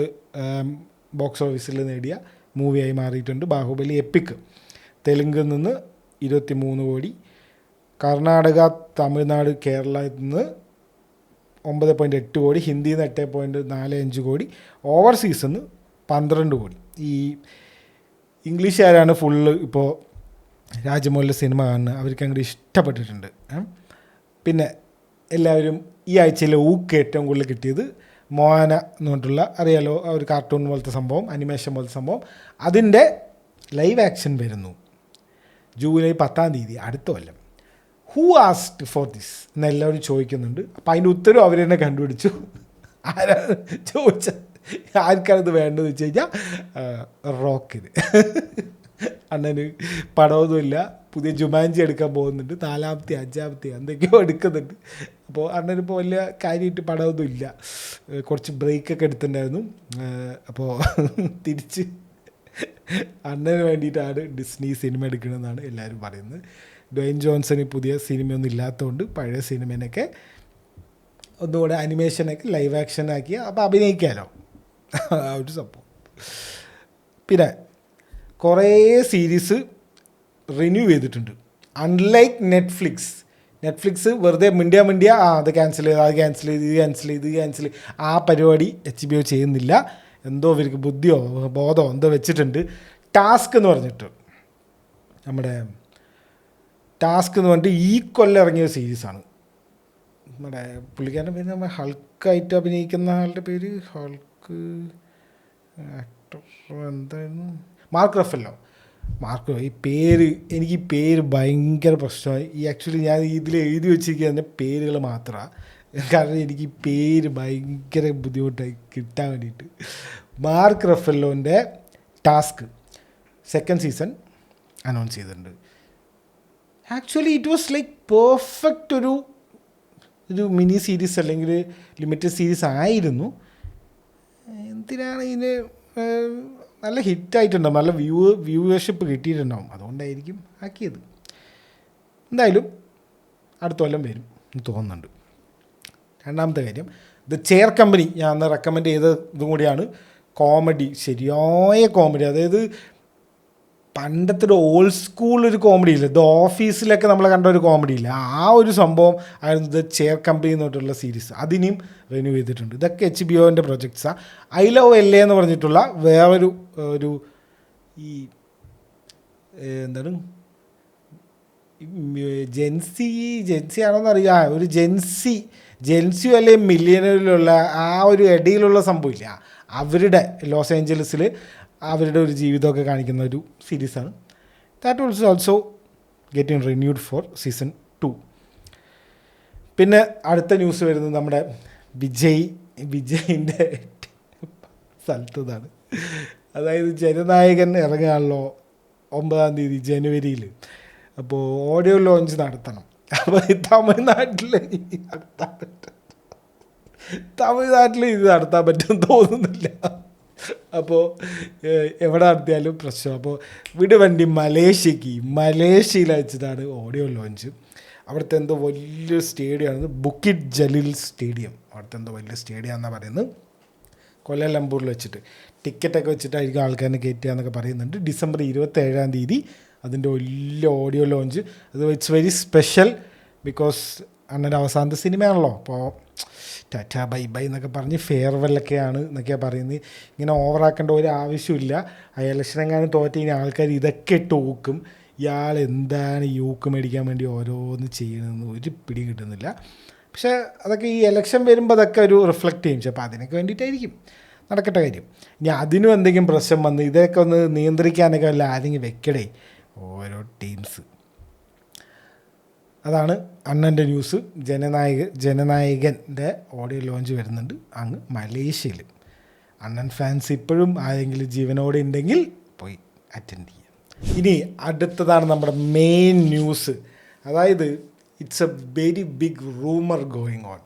ബോക്സ് ഓഫീസിൽ നേടിയ മൂവിയായി മാറിയിട്ടുണ്ട് ബാഹുബലി എപ്പിക്. തെലുങ്കിൽ നിന്ന് 23 കോടി, കർണാടക, തമിഴ്നാട്, കേരളത്തിൽ നിന്ന് 9.8 കോടി, ഹിന്ദിയിൽ നിന്ന് 8.45 കോടി, ഓവർസീസിൽ നിന്ന് 12 കോടി. ഈ ഇംഗ്ലീഷുകാരാണ് ഫുള്ള് ഇപ്പോൾ രാജമൗലിയുടെ സിനിമ കാണുന്നത്. അവർക്ക് അങ്ങോട്ട് ഇഷ്ടപ്പെട്ടിട്ടുണ്ട്. പിന്നെ എല്ലാവരും ഈ ആഴ്ചയിലെ ഏറ്റവും കൂടുതൽ കിട്ടിയത് മോഹന എന്ന് പറഞ്ഞിട്ടുള്ള, അറിയാലോ, ഒരു കാർട്ടൂൺ പോലത്തെ സംഭവം, അനിമേഷൻ പോലത്തെ സംഭവം. അതിൻ്റെ ലൈവ് ആക്ഷൻ വരുന്നു ജൂലൈ 10-ാം തീയതി, അടുത്ത കൊല്ലം. ഹൂ ആസ്ക്ഡ് ഫോർ ദിസ് എന്ന് എല്ലാവരും ചോദിക്കുന്നുണ്ട്. അപ്പോൾ അതിൻ്റെ ഉത്തരവ് അവർ തന്നെ കണ്ടുപിടിച്ചു. ആരാണ് ചോദിച്ചത്, ആർക്കാണിത് വേണ്ടതെന്ന് വെച്ച് കഴിഞ്ഞാൽ റോക്കിന്. അണ്ണന് പടമൊന്നുമില്ല, പുതിയ ജുമാൻജി എടുക്കാൻ പോകുന്നുണ്ട്, 4ാമത്തെ 5ാമത്തെ എന്തൊക്കെയോ എടുക്കുന്നുണ്ട്. അപ്പോൾ അണ്ണനിപ്പോൾ വലിയ കാര്യമായിട്ട് പടമൊന്നും ഇല്ല. കുറച്ച് ബ്രേക്കൊക്കെ എടുത്തിട്ടുണ്ടായിരുന്നു. അപ്പോൾ തിരിച്ച് അണ്ണന് വേണ്ടിയിട്ടാണ് ഡിസ്നി സിനിമ എടുക്കണമെന്നാണ് എല്ലാവരും പറയുന്നത്. ഡ്വെയ്ൻ ജോൺസന് പുതിയ സിനിമയൊന്നും ഇല്ലാത്തതുകൊണ്ട് പഴയ സിനിമേനൊക്കെ ഒന്നുകൂടെ അനിമേഷനൊക്കെ ലൈവ് ആക്ഷനാക്കി അപ്പോൾ അഭിനയിക്കാമല്ലോ, ആ ഒരു സംഭവം. പിന്നെ കുറേ സീരീസ് റിന്യൂ ചെയ്തിട്ടുണ്ട്. അൺലൈക്ക് നെറ്റ്ഫ്ലിക്സ് വെറുതെ മിണ്ടിയ അത് ക്യാൻസൽ ചെയ്ത് ഇത് ക്യാൻസൽ ആ പരിപാടി HBO ചെയ്യുന്നില്ല. എന്തോ ഇവർക്ക് ബുദ്ധിയോ ബോധമോ എന്തോ വെച്ചിട്ടുണ്ട്. ടാസ്ക് എന്ന് പറഞ്ഞിട്ട് ഈ കൊല്ലം ഇറങ്ങിയ സീരീസാണ്. നമ്മുടെ പുള്ളിക്കാരൻ്റെ പേര് നമ്മൾ ഹൾക്കായിട്ട് അഭിനയിക്കുന്ന ആളുടെ പേര് ആക്ടർ എന്തായിരുന്നു, മാർക്ക് റഫല്ലോ. എനിക്ക് ഈ പേര് ഭയങ്കര പ്രശ്നമായി. ആക്ച്വലി ഞാൻ ഇതിൽ എഴുതി വെച്ചിരിക്കുന്ന പേരുകൾ മാത്രമാണ്. കാരണം എനിക്ക് ഈ പേര് ഭയങ്കര ബുദ്ധിമുട്ടായി കിട്ടാൻ വേണ്ടിയിട്ട്. മാർക്ക് റഫല്ലോൻ്റെ ടാസ്ക് 2nd സീസൺ അനൗൺസ് ചെയ്തിട്ടുണ്ട്. Actually it was like perfect ഒരു മിനി സീരീസ് അല്ലെങ്കിൽ ലിമിറ്റഡ് സീരീസ് ആയിരുന്നു. എന്തിനാണ് ഇതിന് നല്ല ഹിറ്റായിട്ടുണ്ടാവും, നല്ല വ്യൂവർഷിപ്പ് കിട്ടിയിട്ടുണ്ടാവും, അതുകൊണ്ടായിരിക്കും ആക്കിയത്. എന്തായാലും അടുത്ത കൊല്ലം വരും എന്ന് തോന്നുന്നുണ്ട്. രണ്ടാമത്തെ കാര്യം, ദ ചെയർ കമ്പനി ഞാൻ അന്ന് റെക്കമെൻഡ് ചെയ്ത ഇതും കൂടിയാണ്. കോമഡി, ശരിയായ കോമഡി. അതായത് പണ്ടത്തെ ഒരു ഓൾഡ് സ്കൂൾ ഒരു കോമഡി ഇല്ല, ദ ഓഫീസിലൊക്കെ നമ്മൾ കണ്ട ഒരു കോമഡി ഇല്ല, ആ ഒരു സംഭവം ആയിരുന്നു ദ ചെയർ കമ്പനി എന്ന് പറഞ്ഞിട്ടുള്ള സീരീസ്. അതിനെയും റിന്യൂ ചെയ്തിട്ടുണ്ട്. ഇതൊക്കെ HBO പ്രൊജക്ട്സാണ്. ഐ ലവ് LA എന്ന് പറഞ്ഞിട്ടുള്ള വേറൊരു ഒരു ഈ എന്താണ് ജെൻസി ആണോന്ന് അറിയാം, ഒരു ജെൻസി അല്ലെങ്കിൽ മില്യനറിലുള്ള ആ ഒരു ഇടയിലുള്ള സംഭവമില്ല, അവരുടെ ലോസ് ഏഞ്ചലസിൽ അവരുടെ ഒരു ജീവിതമൊക്കെ കാണിക്കുന്ന ഒരു സീരീസാണ്. That wills also getting renewed for season 2. പിന്നെ അടുത്ത ന്യൂസ് വരുന്നത് നമ്മുടെ വിജയിൻ്റെ സ്ഥലത്തതാണ്. അതായത് ജനനായകൻ ഇറങ്ങാണല്ലോ 9-ാം തീയതി ജനുവരിയിൽ. അപ്പോൾ ഓഡിയോ ലോഞ്ച് നടത്തണം. അപ്പോൾ തമിഴ്നാട്ടിൽ ഇത് നടത്താൻ പറ്റുമെന്ന് തോന്നുന്നില്ല. അപ്പോൾ എവിടെ നടത്തിയാലും പ്രശ്നം. അപ്പോൾ വിടുവണ്ടി മലേഷ്യയിൽ വെച്ചിട്ടാണ് ഓഡിയോ ലോഞ്ച്. അവിടുത്തെ എന്തോ വലിയൊരു സ്റ്റേഡിയമാണ്, ബുക്കിറ്റ് ജലീൽ സ്റ്റേഡിയം. അവിടുത്തെ എന്തോ വലിയ സ്റ്റേഡിയം എന്നാണ് പറയുന്നത്. കൊല്ലംലംപൂരിൽ വെച്ചിട്ട് ടിക്കറ്റൊക്കെ വെച്ചിട്ടായിരിക്കും ആൾക്കാരെ കയറ്റുക എന്നൊക്കെ പറയുന്നുണ്ട്. ഡിസംബർ 27-ാം തീയതി അതിൻ്റെ വലിയ ഓഡിയോ ലോഞ്ച്. അത് ഇറ്റ്സ് വെരി സ്പെഷ്യൽ ബിക്കോസ് അണ്ണൻ്റെ അവസാനത്തെ സിനിമയാണല്ലോ. അപ്പോൾ ടാറ്റ ബൈ ബൈ എന്നൊക്കെ പറഞ്ഞ് ഫെയർവെല്ലൊക്കെയാണ് എന്നൊക്കെയാണ് പറയുന്നത്. ഇങ്ങനെ ഓവറാക്കേണ്ട ഒരു ആവശ്യമില്ല. ആ ഇലക്ഷനെങ്ങാനും തോറ്റ് കഴിഞ്ഞാൽ ആൾക്കാർ ഇതൊക്കെ ഇട്ട് ഊക്കും. ഇയാൾ എന്താണ് യൂക്ക് മേടിക്കാൻ വേണ്ടി ഓരോന്ന് ചെയ്യണമെന്ന് ഒരു പിടി കിട്ടുന്നില്ല. പക്ഷേ അതൊക്കെ ഈ ഇലക്ഷൻ വരുമ്പോൾ അതൊക്കെ ഒരു റിഫ്ലക്റ്റ് ചെയ്യും. അപ്പോൾ അതിനൊക്കെ വേണ്ടിയിട്ടായിരിക്കും. നടക്കട്ടെ കാര്യം. ഇനി അതിനും എന്തെങ്കിലും പ്രശ്നം വന്ന് ഇതൊക്കെ ഒന്ന് നിയന്ത്രിക്കാനൊക്കെ വല്ല ആരെങ്കിലും വെക്കടേ ഓരോ ടീംസ്. അതാണ് അണ്ണൻ്റെ ന്യൂസ്. ജനനായകൻ്റെ ഓഡിയോ ലോഞ്ച് വരുന്നുണ്ട് അങ്ങ് മലേഷ്യയിൽ. അണ്ണൻ ഫാൻസ് ഇപ്പോഴും ആരെങ്കിലും ജീവനോടെ ഉണ്ടെങ്കിൽ പോയി അറ്റൻഡ് ചെയ്യാം. ഇനി അടുത്തതാണ് നമ്മുടെ മെയിൻ ന്യൂസ്. അതായത് it's a very big rumour going on.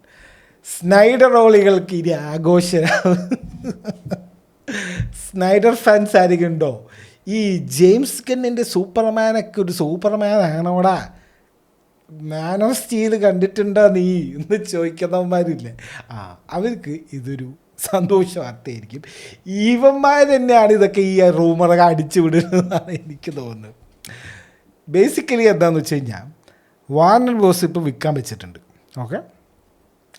Snyder റോളികൾക്ക് ഇനി ആഘോഷമാണ്. സ്നൈഡർ ഫാൻസ് ആരെങ്കിലും ഉണ്ടോ? ഈ ജെയിംസ് ഗണ്ണിൻ്റെ സൂപ്പർമാനൊക്കെ ഒരു സൂപ്പർമാൻ ആണോടാ, മാൻ ഓഫ് സ്റ്റീൽ കണ്ടിട്ടുണ്ടോ നീ എന്ന് ചോദിക്കുന്നവന്മാരില്ലേ, അവർക്ക് ഇതൊരു സന്തോഷ വാർത്തയായിരിക്കും. ഈവന്മാർ തന്നെയാണ് ഇതൊക്കെ ഈ റൂമറൊക്കെ അടിച്ചു വിടുന്നതെന്നാണ് എനിക്ക് തോന്നുന്നത്. ബേസിക്കലി എന്താണെന്ന് വെച്ച് കഴിഞ്ഞാൽ വാർണർ ബ്രോസ് ഇപ്പോൾ വിൽക്കാൻ വെച്ചിട്ടുണ്ട്. ഓക്കെ,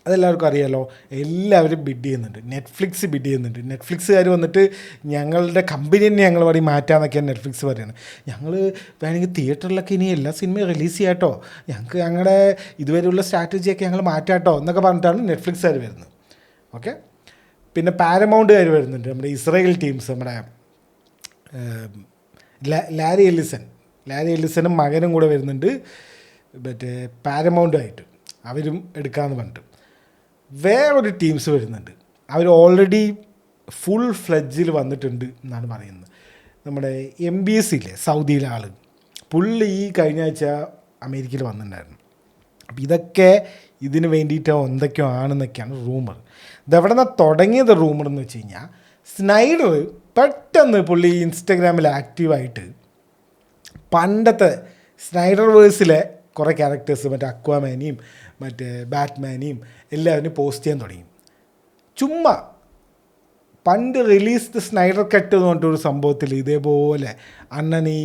അതെല്ലാവർക്കും അറിയാമല്ലോ. എല്ലാവരും ബിഡ് ചെയ്യുന്നുണ്ട്. നെറ്റ്ഫ്ലിക്സ് ബിഡ് ചെയ്യുന്നുണ്ട്. നെറ്റ്ഫ്ലിക്സുകാർ വന്നിട്ട് ഞങ്ങളുടെ കമ്പനി തന്നെ ഞങ്ങൾ വഴി മാറ്റാമെന്നൊക്കെയാണ് നെറ്റ്ഫ്ലിക്സ് പറയുന്നത്. ഞങ്ങൾ വേണമെങ്കിൽ തിയേറ്ററിലൊക്കെ ഇനി എല്ലാ സിനിമയും റിലീസ് ചെയ്യാട്ടോ, ഞങ്ങൾക്ക് ഞങ്ങളുടെ ഇതുവരെയുള്ള സ്ട്രാറ്റജിയൊക്കെ ഞങ്ങൾ മാറ്റാട്ടോ എന്നൊക്കെ പറഞ്ഞിട്ടാണ് നെറ്റ്ഫ്ലിക്സുകാർ വരുന്നത്. ഓക്കെ, പിന്നെ പാരമൗണ്ടുകാർ വരുന്നുണ്ട്. നമ്മുടെ ഇസ്രായേൽ ടീംസ്, നമ്മുടെ ലാരി എല്ലിസനും മകനും കൂടെ വരുന്നുണ്ട് മറ്റേ പാരമൗണ്ടുമായിട്ട്. അവരും എടുക്കാമെന്ന് പറഞ്ഞിട്ട് വേറൊരു ടീംസ് വരുന്നുണ്ട്. അവർ ഓൾറെഡി ഫുൾ ഫ്ലെഡ്ജിൽ വന്നിട്ടുണ്ട് എന്നാണ് പറയുന്നത്. നമ്മുടെ MBS ഇല്ലേ, സൗദിയിലെ ആൾ, പുള്ളി ഈ കഴിഞ്ഞ ആഴ്ച അമേരിക്കയിൽ വന്നിട്ടുണ്ടായിരുന്നു. അപ്പോൾ ഇതൊക്കെ ഇതിന് വേണ്ടിയിട്ടോ എന്തൊക്കെയോ ആണെന്നൊക്കെയാണ് റൂമർ. ഇതെവിടെ നിന്നാണ് തുടങ്ങിയത് റൂമർ എന്ന് വെച്ച് കഴിഞ്ഞാൽ, സ്നൈഡർ പെട്ടെന്ന് പുള്ളി ഇൻസ്റ്റഗ്രാമിൽ ആക്റ്റീവായിട്ട് പണ്ടത്തെ സ്നൈഡർ വേഴ്സിലെ കുറേ ക്യാരക്ടേഴ്സ്, മറ്റേ അക്വാമാനെയും മറ്റേ ബാറ്റ്മാനെയും എല്ലാവരും പോസ്റ്റ് ചെയ്യാൻ തുടങ്ങി. ചുമ്മാ പണ്ട് റിലീസ് ദ സ്നൈഡർ കട്ട് എന്ന് പറഞ്ഞിട്ടൊരു സംഭവത്തിൽ ഇതേപോലെ അണ്ണൻ ഈ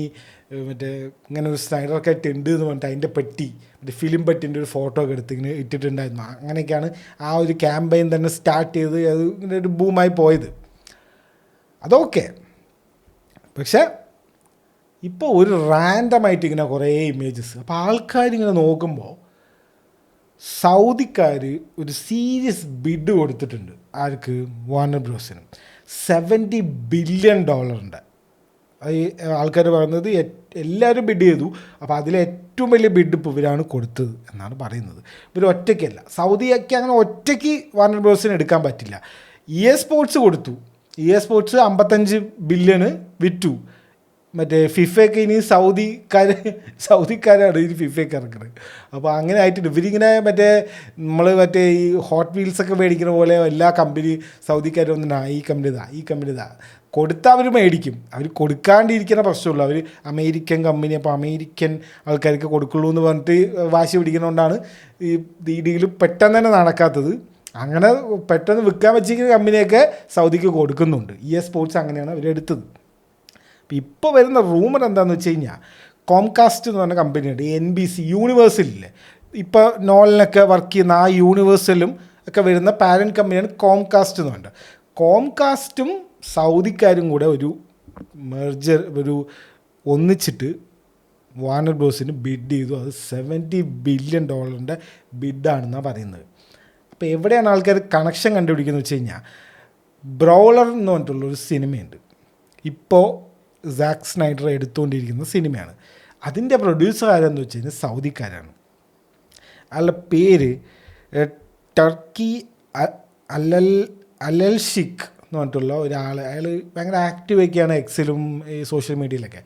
മറ്റേ ഇങ്ങനെ ഒരു സ്നൈഡർ കട്ട് ഉണ്ട് എന്ന് പറഞ്ഞിട്ട് അതിൻ്റെ പെട്ടി, മറ്റേ ഫിലിം പെട്ടിൻ്റെ ഒരു ഫോട്ടോ ഒക്കെ എടുത്ത് ഇങ്ങനെ ഇട്ടിട്ടുണ്ടായിരുന്നു. അങ്ങനെയൊക്കെയാണ് ആ ഒരു ക്യാമ്പയിൻ തന്നെ സ്റ്റാർട്ട് ചെയ്ത് അത് ഇങ്ങനെ ഒരു ബൂമായി പോയത്. അതൊക്കെ പക്ഷേ ഇപ്പോൾ ഒരു റാൻഡമായിട്ട് ഇങ്ങനെ കുറേ ഇമേജസ്. അപ്പോൾ ആൾക്കാരിങ്ങനെ നോക്കുമ്പോൾ സൗദിക്കാർ ഒരു സീരിയസ് ബിഡ് കൊടുത്തിട്ടുണ്ട്. ആർക്ക്? വാർണർ ബ്രോസിന്. $70 ബില്യൺ. ആൾക്കാർ പറയുന്നത് എല്ലാവരും ബിഡ് ചെയ്തു. അപ്പോൾ അതിലെ ഏറ്റവും വലിയ ബിഡ് ഇപ്പോൾ ഇവരാണ് കൊടുത്തത് എന്നാണ് പറയുന്നത്. ഇവർ ഒറ്റയ്ക്കല്ല, സൗദിയൊക്കെ അങ്ങനെ ഒറ്റയ്ക്ക് വാർണർ ബ്രോസിന് എടുക്കാൻ പറ്റില്ല. EA സ്പോർട്സ് കൊടുത്തു. EA സ്പോർട്സ് 55 ബില്യണ് വിറ്റു. മറ്റേ ഫിഫയൊക്കെ ഇനി സൗദിക്കാരാണ് ഇനി ഫിഫയൊക്കെ ഇറക്കുന്നത്. അപ്പോൾ അങ്ങനെ ആയിട്ടുണ്ട്. ഇവരിങ്ങനെ മറ്റേ ഈ ഹോട്ട് വീൽസൊക്കെ മേടിക്കുന്ന പോലെ എല്ലാ കമ്പനി സൗദിക്കാർ വന്നിട്ട് ഈ കമ്പനി ഇതാ കൊടുത്താൽ അവർ മേടിക്കും. അവർ കൊടുക്കാണ്ടിരിക്കുന്ന പ്രശ്നമുള്ളൂ. അവർ അമേരിക്കൻ കമ്പനി, അപ്പോൾ അമേരിക്കൻ ആൾക്കാർക്ക് കൊടുക്കുള്ളൂ എന്ന് പറഞ്ഞിട്ട് വാശി പിടിക്കുന്നതുകൊണ്ടാണ് ഈ ഡീല് പെട്ടെന്ന് തന്നെ നടക്കാത്തത്. അങ്ങനെ പെട്ടെന്ന് വിൽക്കാൻ വെച്ചിരിക്കുന്ന കമ്പനിയൊക്കെ സൗദിക്ക് കൊടുക്കുന്നുണ്ട്. EA സ്പോർട്സ് അങ്ങനെയാണ് അവരെടുത്തത്. അപ്പോൾ ഇപ്പോൾ വരുന്ന റൂമർ എന്താണെന്ന് വെച്ച് കഴിഞ്ഞാൽ, കോംകാസ്റ്റ് എന്ന് പറഞ്ഞ കമ്പനിയുണ്ട്, NBC യൂണിവേഴ്സലില്ലേ, ഇപ്പോൾ നോളിനൊക്കെ വർക്ക് ചെയ്യുന്ന ആ യൂണിവേഴ്സലും ഒക്കെ വരുന്ന പാരൻറ്റ് കമ്പനിയാണ് കോംകാസ്റ്റ് എന്ന് പറഞ്ഞത്. കോംകാസ്റ്റും സൗദിക്കാരും കൂടെ ഒരു മെർജർ ഒന്നിച്ചിട്ട് വാർണർ ബ്രോസിന് ബിഡ് ചെയ്തു. അത് $70 ബില്യൺ ബിഡാണെന്നാണ് പറയുന്നത്. അപ്പോൾ എവിടെയാണ് ആൾക്കാർ കണക്ഷൻ കണ്ടുപിടിക്കുന്നത് വെച്ച് കഴിഞ്ഞാൽ, ബ്രൗളർ എന്ന് പറഞ്ഞിട്ടുള്ളൊരു സിനിമയുണ്ട്, ഇപ്പോൾ സാക്ക് സ്നൈഡർ എടുത്തുകൊണ്ടിരിക്കുന്ന സിനിമയാണ്. അതിൻ്റെ പ്രൊഡ്യൂസർ ആരെന്ന് വെച്ച് കഴിഞ്ഞാൽ സൗദിക്കാരാണ്. അയാളുടെ പേര് ടർക്കി അലൽ ഷിഖ് എന്ന് പറഞ്ഞിട്ടുള്ള ഒരാൾ. അയാൾ ഭയങ്കര ആക്റ്റീവൊക്കെയാണ് എക്സിലും ഈ സോഷ്യൽ മീഡിയയിലൊക്കെ.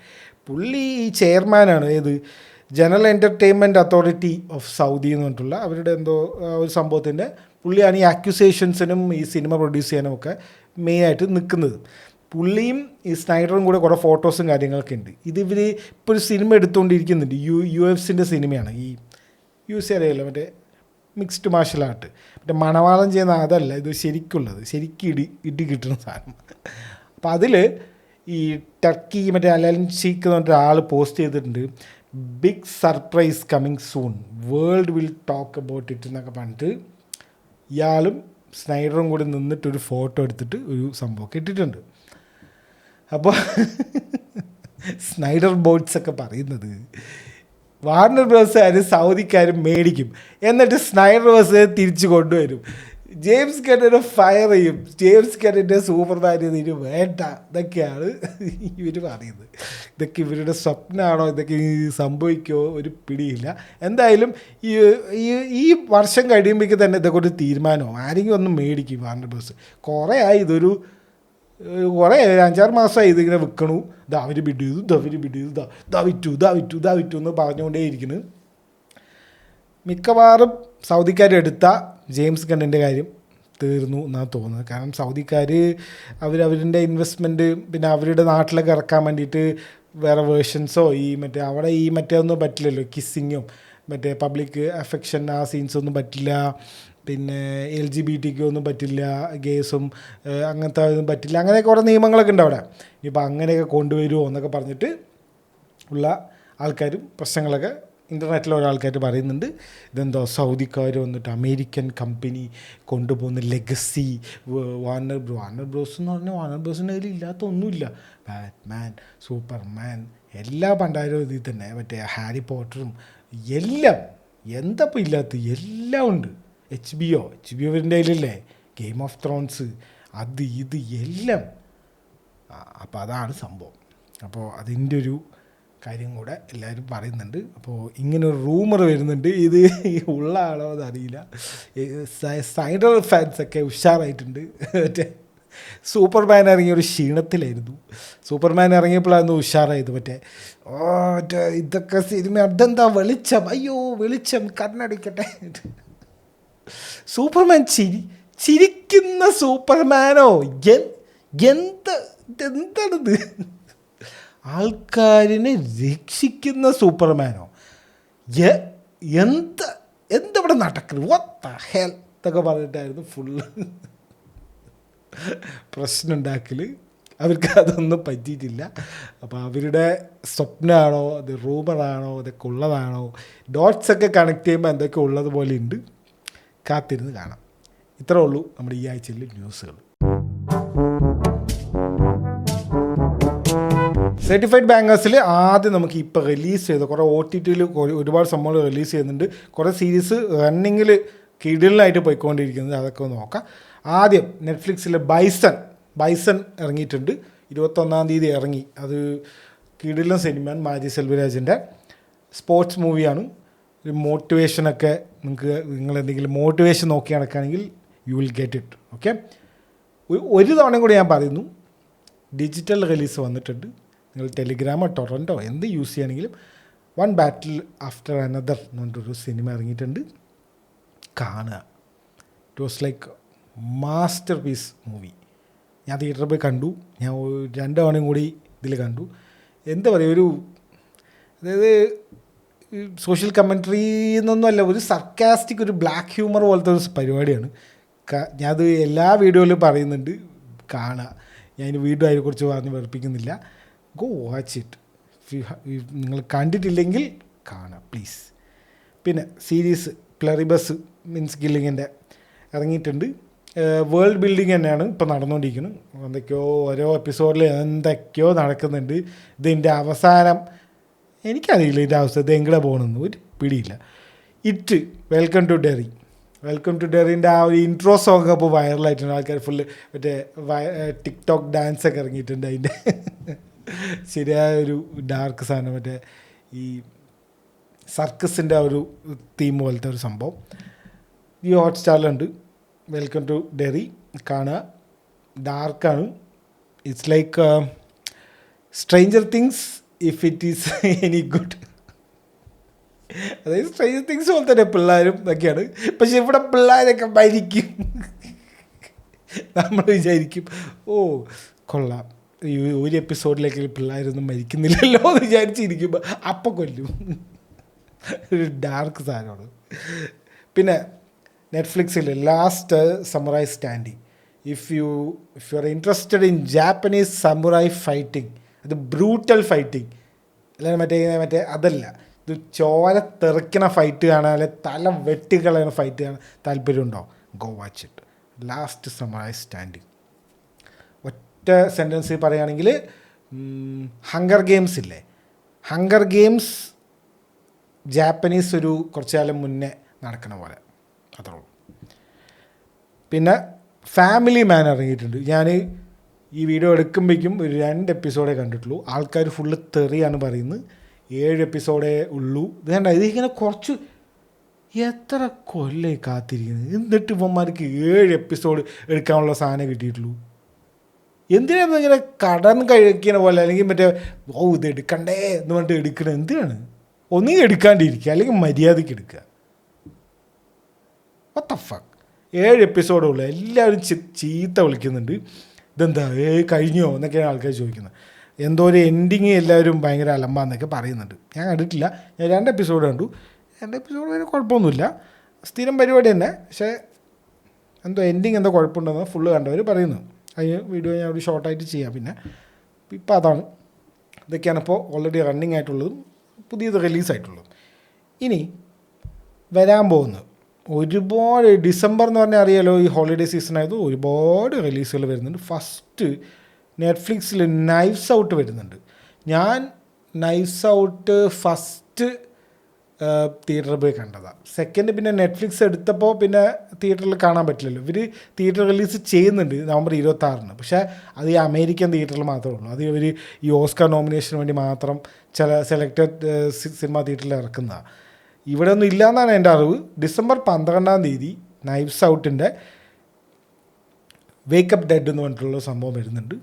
പുള്ളി ഈ ചെയർമാനാണ് ഏത് general entertainment authority of Saudi എന്ന് പറഞ്ഞിട്ടുള്ള അവരുടെ എന്തോ ഒരു സംഭവത്തിൻ്റെ പുള്ളിയാണ് ഈ അക്യൂസേഷൻസിനും ഈ സിനിമ പ്രൊഡ്യൂസ് ചെയ്യാനും ഒക്കെ മെയിനായിട്ട് നിൽക്കുന്നത്. പുള്ളിയും ഈ സ്നൈഡറും കൂടെ കുറേ ഫോട്ടോസും കാര്യങ്ങളൊക്കെ ഉണ്ട്. ഇതിവർ ഇപ്പോൾ ഒരു സിനിമ എടുത്തുകൊണ്ടിരിക്കുന്നുണ്ട്, UFC സിനിമയാണ്. ഈ UFC അറിയാമല്ലോ, മറ്റേ മിക്സ്ഡ് മാർഷൽ ആർട്ട്, മറ്റേ മണവാളം ചെയ്യുന്ന അതല്ല, ഇത് ശരിക്കുള്ളത്, ശരിക്കും ഇടി കിട്ടുന്ന സാധനം. അപ്പോൾ അതിൽ ഈ ടർക്കി മറ്റേ അലൻ ഷീക്ക് എന്ന് പറഞ്ഞിട്ട് ആൾ പോസ്റ്റ് ചെയ്തിട്ടുണ്ട്, big surprise coming soon, world will talk about it എന്നൊക്കെ പറഞ്ഞിട്ട് ഇയാളും സ്നൈഡറും കൂടി നിന്നിട്ടൊരു ഫോട്ടോ എടുത്തിട്ട് ഒരു സംഭവമൊക്കെ ഇട്ടിട്ടുണ്ട്. അപ്പോൾ സ്നൈഡർ ബോട്ട്സൊക്കെ പറയുന്നത് വാർണർ ബ്രോസുകാർ സൗദിക്കാരും മേടിക്കും, എന്നിട്ട് സ്നൈഡർ ബ്രോസ് തിരിച്ചു കൊണ്ടുവരും, ജെയിംസ് ഗണ്ണിനെ ഫയർ ചെയ്യും, ജെയിംസ് ഗണ്ണിൻ്റെ സൂപ്പർമാൻ ഇതിന് വേണ്ട, ഇതൊക്കെയാണ് ഇവർ പറയുന്നത്. ഇതൊക്കെ ഇവരുടെ സ്വപ്നമാണോ, ഇതൊക്കെ സംഭവിക്കുമോ ഒരു പിടിയില്ല. എന്തായാലും ഈ വർഷം കഴിയുമ്പോഴേക്ക് തന്നെ ഇതൊക്കെ ഒരു തീരുമാനമോ, ആരെങ്കിലും ഒന്നും മേടിക്കും വാർണർ ബ്രോസ്. കുറേ ആയി ഇതൊരു 5-6 മാസമായി ഇതിങ്ങനെ വിൽക്കണു, അവർ ബിഡ് ചെയ്തു, ഇതാ വിറ്റു എന്ന് പറഞ്ഞുകൊണ്ടേ ഇരിക്കുന്നു. മിക്കവാറും സൗദിക്കാരെടുത്ത ജെയിംസ് ഗണ്ണിൻ്റെ കാര്യം തീർന്നു എന്നാണ് തോന്നുന്നത്. കാരണം സൗദിക്കാർ അവരുടെ ഇൻവെസ്റ്റ്മെൻറ്റ് പിന്നെ അവരുടെ നാട്ടിലൊക്കെ ഇറക്കാൻ വേണ്ടിയിട്ട് വേറെ വേർഷൻസോ മറ്റേ അവിടെ മറ്റേ ഒന്നും പറ്റില്ലല്ലോ, കിസ്സിങ്ങും മറ്റേ പബ്ലിക് അഫെക്ഷൻ ആ സീൻസൊന്നും പറ്റില്ല, പിന്നെ LGBTQ ഒന്നും പറ്റില്ല, ഗേസും അങ്ങനത്തെ ഒന്നും പറ്റില്ല, അങ്ങനെയൊക്കെ കുറേ നിയമങ്ങളൊക്കെ ഉണ്ട് അവിടെ. ഇപ്പോൾ അങ്ങനെയൊക്കെ കൊണ്ടുവരുമോ എന്നൊക്കെ പറഞ്ഞിട്ട് ഉള്ള ആൾക്കാരും പ്രശ്നങ്ങളൊക്കെ ഇൻ്റർനെറ്റിൽ ഒരാൾക്കാർ പറയുന്നുണ്ട്. ഇതെന്തോ സൗദിക്കാർ വന്നിട്ട് അമേരിക്കൻ കമ്പനി കൊണ്ടുപോകുന്ന ലെഗസി വാർണർ ബ്രോസ് എന്ന് പറഞ്ഞാൽ വാർണർ ബ്രോസിൻ്റെ കയ്യിൽ ഇല്ലാത്ത ഒന്നുമില്ല. ബാറ്റ്മാൻ, സൂപ്പർമാൻ, എല്ലാ പണ്ടാരും ഇതിൽ തന്നെ, മറ്റേ ഹാരി പോട്ടറും എല്ലാം, എന്തപ്പോൾ ഇല്ലാത്ത എല്ലാം ഉണ്ട്. HBO അവരുടെ കയ്യിലല്ലേ, ഗെയിം ഓഫ് ത്രോൺസ്, അത് ഇത് എല്ലാം. അപ്പോൾ അതാണ് സംഭവം. അപ്പോൾ അതിൻ്റെ ഒരു കാര്യം കൂടെ എല്ലാവരും പറയുന്നുണ്ട്. അപ്പോൾ ഇങ്ങനൊരു റൂമർ വരുന്നുണ്ട്, ഇത് ഉള്ള ആളോ എന്നറിയില്ല. സ്നൈഡർ ഫാൻസൊക്കെ ഉഷാറായിട്ടുണ്ട്. മറ്റേ സൂപ്പർമാൻ ഇറങ്ങിയ ഒരു ക്ഷീണത്തിലായിരുന്നു, സൂപ്പർമാൻ ഇറങ്ങിയപ്പോഴായിരുന്നു ഉഷാറായത്. മറ്റേ ഇതൊക്കെ സിനിമ, അതെന്താ വെളിച്ചം, അയ്യോ വെളിച്ചം കണ്ണടിക്കട്ടെ. സൂപ്പർമാൻ ചിരിക്കുന്ന സൂപ്പർമാനോ, എന്താണിത്, ആൾക്കാരിനെ രക്ഷിക്കുന്ന സൂപ്പർമാനോ, എന്തവിടെ നടക്കുന്നത്, വാട്ട് ദ ഹെൽ എന്നൊക്കെ പറഞ്ഞിട്ടായിരുന്നു ഫുള്ള് പ്രശ്നം ഉണ്ടാക്കൽ. അവർക്ക് അതൊന്നും പറ്റിയിട്ടില്ല. അപ്പോൾ അവരുടെ സ്വപ്നമാണോ, അത് റൂമറാണോ, അതൊക്കെ ഉള്ളതാണോ, ഡോട്ട്സൊക്കെ കണക്ട് ചെയ്യുമ്പോൾ എന്തൊക്കെ ഉള്ളതുപോലെ ഉണ്ട്, കാത്തിരുന്ന് കാണാം. ഇത്രേ ഉള്ളൂ നമ്മുടെ ഈ ആഴ്ചയിലെ ന്യൂസുകൾ. സർട്ടിഫൈഡ് ബാങ്കേഴ്സിൽ ആദ്യം നമുക്ക് ഇപ്പോൾ റിലീസ് ചെയ്ത കുറേ OTTയിൽ ഒരുപാട് സംഭവങ്ങൾ റിലീസ് ചെയ്യുന്നുണ്ട്. കുറേ സീരീസ് റണ്ണിങ്ങിൽ കിടിലായിട്ട് പോയിക്കൊണ്ടിരിക്കുന്നത്, അതൊക്കെ നോക്കാം. ആദ്യം നെറ്റ്ഫ്ലിക്സിൽ ബൈസൺ ഇറങ്ങിയിട്ടുണ്ട്, 21-ാം തീയതി ഇറങ്ങി. അത് കിടിലൻ സിനിമയാണ്, മാജി സെൽവരാജിൻ്റെ സ്പോർട്സ് മൂവിയാണ്. ഒരു മോട്ടിവേഷനൊക്കെ നിങ്ങളെന്തെങ്കിലും മോട്ടിവേഷൻ നോക്കി നടക്കുകയാണെങ്കിൽ you will get it. Okay, ഒരു തവണയും കൂടി ഞാൻ പറയുന്നു, ഡിജിറ്റൽ റിലീസ് വന്നിട്ടുണ്ട്. നിങ്ങൾ ടെലിഗ്രാമോ ടൊറൻറ്റോ എന്ത് യൂസ് ചെയ്യുകയാണെങ്കിലും വൺ ബാറ്റിൽ ആഫ്റ്റർ അനദർ എന്ന് പറഞ്ഞിട്ടൊരു സിനിമ ഇറങ്ങിയിട്ടുണ്ട്, കാണുക. It was like masterpiece movie. ഞാൻ തിയേറ്ററിൽ പോയി കണ്ടു. ഞാൻ 2 തവണയും കൂടി ഇതിൽ കണ്ടു. എന്താ പറയുക, ഒരു അതായത് സോഷ്യൽ കമൻട്രി എന്നൊന്നുമല്ല, ഒരു സർക്കാസ്റ്റിക്, ഒരു ബ്ലാക്ക് ഹ്യൂമർ പോലത്തെ ഒരു പരിപാടിയാണ്. ഞാനത് എല്ലാ വീഡിയോയിലും പറയുന്നുണ്ട്, കാണുക. ഞാൻ വീണ്ടും അതിനെക്കുറിച്ച് പറഞ്ഞ് വെറുപ്പിക്കുന്നില്ല. Go watch it. നിങ്ങൾ കണ്ടിട്ടില്ലെങ്കിൽ കാണാം പ്ലീസ്. പിന്നെ സീരീസ് പ്ലറിബസ് മീൻസ് ഗില്ലിങ്ങിൻ്റെ ഇറങ്ങിയിട്ടുണ്ട്. വേൾഡ് ബിൽഡിങ് തന്നെയാണ് ഇപ്പോൾ നടന്നുകൊണ്ടിരിക്കുന്നത്. എന്തൊക്കെയോ ഓരോ എപ്പിസോഡിൽ എന്തൊക്കെയോ നടക്കുന്നുണ്ട്. ഇതിൻ്റെ അവസാനം എനിക്കറിയില്ല, ഇതിൻ്റെ അവസ്ഥ ഇത് എങ്ങനെ പോകണമെന്ന് ഒരു പിടിയില്ല. It welcome to Derry, welcome to ഡെറിൻ്റെ ആ ഒരു ഇൻട്രോ സോങ് അപ്പോൾ വൈറലായിട്ടുണ്ട്. ആൾക്കാർ ഫുള്ള് മറ്റേ ടിക്ടോക്ക് ഡാൻസൊക്കെ ഇറങ്ങിയിട്ടുണ്ട്. അതിൻ്റെ ശരിയായൊരു ഡാർക്ക് സാധനം, മറ്റേ ഈ സർക്കസിൻ്റെ ആ ഒരു തീം പോലത്തെ ഒരു സംഭവം ഈ ഹോട്ട്സ്റ്റാറിലുണ്ട്. വെൽക്കം ടു ഡെറി കാണുക. ഡാർക്കാണ്. It's like Stranger Things if it is any good. അതായത് സ്ട്രേഞ്ചർ തിങ്സ് പോലെ തന്നെ പിള്ളേരും ഇതൊക്കെയാണ്. പക്ഷെ ഇവിടെ പിള്ളേരൊക്കെ മരിക്കും. നമ്മൾ വിചാരിക്കും ഓ കൊള്ളാം, ഈ ഒരു എപ്പിസോഡിലേക്ക് പിള്ളേരൊന്നും മരിക്കുന്നില്ലല്ലോ എന്ന് വിചാരിച്ചിരിക്കുമ്പോൾ അപ്പം കൊല്ലും. ഒരു ഡാർക്ക് സാധനമാണ്. പിന്നെ നെറ്റ്ഫ്ലിക്സിൽ Last Samurai Standing. If you are interested in Japanese samurai fighting, അത് ബ്രൂട്ടൽ ഫൈറ്റിംഗ് അല്ലെങ്കിൽ മറ്റേ അതല്ല, ഇത് ചോര തെറിക്കണ ഫൈറ്റ് കാണാൻ, അല്ലെ തല വെട്ടിക്കളയുന്ന ഫൈറ്റ് കാണാൻ താല്പര്യമുണ്ടോ? Go watch it. Last Samurai standing. ഒറ്റ സെൻറ്റൻസിൽ പറയുകയാണെങ്കിൽ ഹങ്കർ ഗെയിംസ് ഇല്ലേ, ഹങ്കർ ഗെയിംസ് ജാപ്പനീസ് ഒരു കുറച്ച് കാലം മുന്നേ നടക്കണ പോലെ, അത്രേ ഉള്ളൂ. പിന്നെ ഫാമിലി മാൻ ഇറങ്ങിയിട്ടുണ്ട്. ഞാൻ ഈ വീഡിയോ എടുക്കുമ്പോഴേക്കും ഒരു 2 എപ്പിസോഡേ കണ്ടിട്ടുള്ളൂ. ആൾക്കാർ ഫുള്ള് തെറിയാണ് പറയുന്നത്. 7 എപ്പിസോഡേ ഉള്ളൂ. ഇത് കണ്ട, ഇതിങ്ങനെ കുറച്ച് എത്ര കൊല്ലം കാത്തിരിക്കുന്നത്, എന്നിട്ട് ഇവന്മാർക്ക് 7 എപ്പിസോഡ് എടുക്കാനുള്ള സാധനം കിട്ടിയിട്ടുള്ളൂ. എന്തിനാണ് ഇങ്ങനെ കടം കഴിക്കുന്ന പോലെ, അല്ലെങ്കിൽ മറ്റേ ഇത് എടുക്കണ്ടേ എന്ന് പറഞ്ഞിട്ട് എടുക്കണത് എന്തിനാണ്? ഒന്നുകിൽ എടുക്കാണ്ടിരിക്കുക, അല്ലെങ്കിൽ മര്യാദയ്ക്ക് എടുക്കുക. what the fuck. 7 എപ്പിസോഡേ ഉള്ളൂ. എല്ലാവരും ചീത്ത വിളിക്കുന്നുണ്ട്. ഇതെന്താ കഴിഞ്ഞോ എന്നൊക്കെയാണ് ആൾക്കാർ ചോദിക്കുന്നത്. എന്തോ ഒരു എൻഡിങ് എല്ലാവരും ഭയങ്കര അലമ്പാന്നൊക്കെ പറയുന്നുണ്ട്. ഞാൻ കണ്ടിട്ടില്ല. ഞാൻ 2 എപ്പിസോഡ് കണ്ടു. 2 എപ്പിസോഡ് വരെ കുഴപ്പമൊന്നുമില്ല, സ്ഥിരം പരിപാടി തന്നെ. പക്ഷേ എന്തോ എൻഡിങ് എന്തോ കുഴപ്പമുണ്ടെന്ന് ഫുള്ള് കണ്ടവർ പറയുന്നു. അതിന് വീഡിയോ ഞാൻ ഒരു ഷോർട്ടായിട്ട് ചെയ്യാം. പിന്നെ ഇപ്പം അതാണ്, ഇതൊക്കെയാണ് ഇപ്പോൾ ഓൾറെഡി റണ്ണിങ് ആയിട്ടുള്ളതും പുതിയത് റിലീസായിട്ടുള്ളതും. ഇനി വരാൻ പോകുന്നത് ഒരുപാട്, ഡിസംബർ എന്ന് പറഞ്ഞാൽ അറിയാലോ, ഈ ഹോളിഡേ സീസൺ ആയത്, ഒരുപാട് റിലീസുകൾ വരുന്നുണ്ട്. ഫസ്റ്റ് നെറ്റ്ഫ്ലിക്സിൽ നൈവ്സ് ഔട്ട് വരുന്നുണ്ട്. ഞാൻ നൈവ്സ് ഔട്ട് ഫസ്റ്റ് തിയേറ്ററിൽ പോയി കണ്ടതാണ്. സെക്കൻഡ് പിന്നെ നെറ്റ്ഫ്ലിക്സ് എടുത്തപ്പോൾ പിന്നെ തിയേറ്ററിൽ കാണാൻ പറ്റില്ലല്ലോ. ഇവർ തിയേറ്റർ റിലീസ് ചെയ്യുന്നുണ്ട് നവംബർ 26-ന്. പക്ഷേ അത് ഈ അമേരിക്കൻ തിയേറ്ററിൽ മാത്രമേ ഉള്ളൂ. അത് ഇവർ ഈ ഓസ്കാർ നോമിനേഷന് വേണ്ടി മാത്രം ചില സെലക്റ്റഡ് സിനിമ തിയേറ്ററിൽ ഇറക്കുന്നതാണ്. ഇവിടെ ഒന്നും ഇല്ലയെന്നാണ് എൻ്റെ അറിവ്. ഡിസംബർ 12 നൈവ്സ് ഔട്ടിൻ്റെ വേക്കപ്പ് ഡെഡ് എന്ന് പറഞ്ഞിട്ടുള്ള സംഭവം വരുന്നുണ്ട്.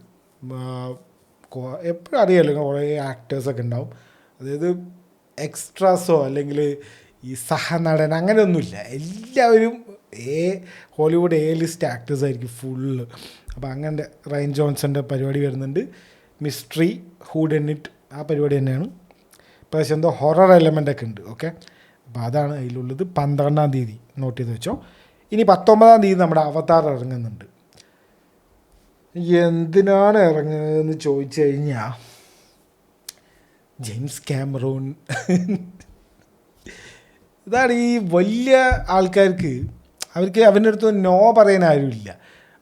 എപ്പോഴും അറിയാമല്ലോ, കുറേ ആക്ടേഴ്സൊക്കെ ഉണ്ടാവും. അതായത് എക്സ്ട്രാസോ അല്ലെങ്കിൽ ഈ സഹനടൻ അങ്ങനെയൊന്നുമില്ല. എല്ലാവരും ഹോളിവുഡ് ലിസ്റ്റ് ആക്ടേഴ്സ് ആയിരിക്കും ഫുള്ള്. അപ്പോൾ അങ്ങനത്തെ റൈൻ ജോൺസൻ്റെ പരിപാടി വരുന്നുണ്ട്. മിസ്റ്ററി ഹൂ ഡൺ ഇറ്റ് ആ പരിപാടി തന്നെയാണ്. പക്ഷേ എന്തോ ഹൊറർ എലമെൻ്റൊക്കെ ഉണ്ട്. ഓക്കെ, അപ്പോൾ അതാണ് അതിലുള്ളത്. 12 നോട്ട് ചെയ്ത് വെച്ചോ. ഇനി 19 നമ്മുടെ അവതാർ ഇറങ്ങുന്നുണ്ട്. എന്തിനാണ് ഇറങ്ങുന്നതെന്ന് ചോദിച്ചു കഴിഞ്ഞാൽ, ജെയിംസ് കാമറൂൺ ഇതാണ് ഈ വലിയ ആൾക്കാർക്ക്, അവരുടെ അടുത്ത് നോ പറയാൻ ആരുമില്ല.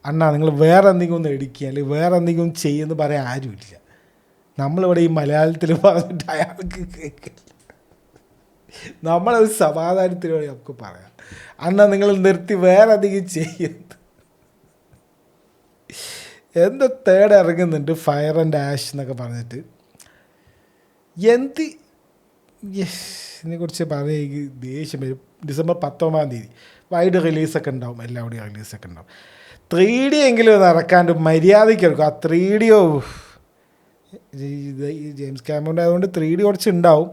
അണ്ണാ നിങ്ങൾ വേറെ എന്തെങ്കിലും ഒന്ന് എടുക്കുക, അല്ലെങ്കിൽ വേറെ എന്തെങ്കിലും ചെയ്യുമെന്ന് പറയാൻ ആരുമില്ല. നമ്മളിവിടെ ഈ മലയാളത്തിൽ പറഞ്ഞിട്ട് അയാൾക്ക് കേൾക്കില്ല. നമ്മളൊരു സമാധാനത്തിലൂടെ നമുക്ക് പറയാം, അണ്ണാ നിങ്ങൾ നിർത്തി വേറെ എന്തെങ്കിലും ചെയ്യുന്നത്. എന്തോ തേർഡ് ഇറങ്ങുന്നുണ്ട്, ഫയർ ആൻഡ് ആഷ് എന്നൊക്കെ പറഞ്ഞിട്ട്. ഇതിനെക്കുറിച്ച് പറയുക ദേഷ്യം വരും. ഡിസംബർ 19 വൈഡ് റിലീസൊക്കെ ഉണ്ടാവും, എല്ലാവരുടെയും റിലീസൊക്കെ ഉണ്ടാവും. 3D എങ്കിലും ഒന്ന് ഇറക്കാണ്ട് മര്യാദയ്ക്ക് എടുക്കും. ആ 3D ജെയിംസ് ക്യാമറൂൺ ആയതുകൊണ്ട് 3D കുറച്ച് ഉണ്ടാവും.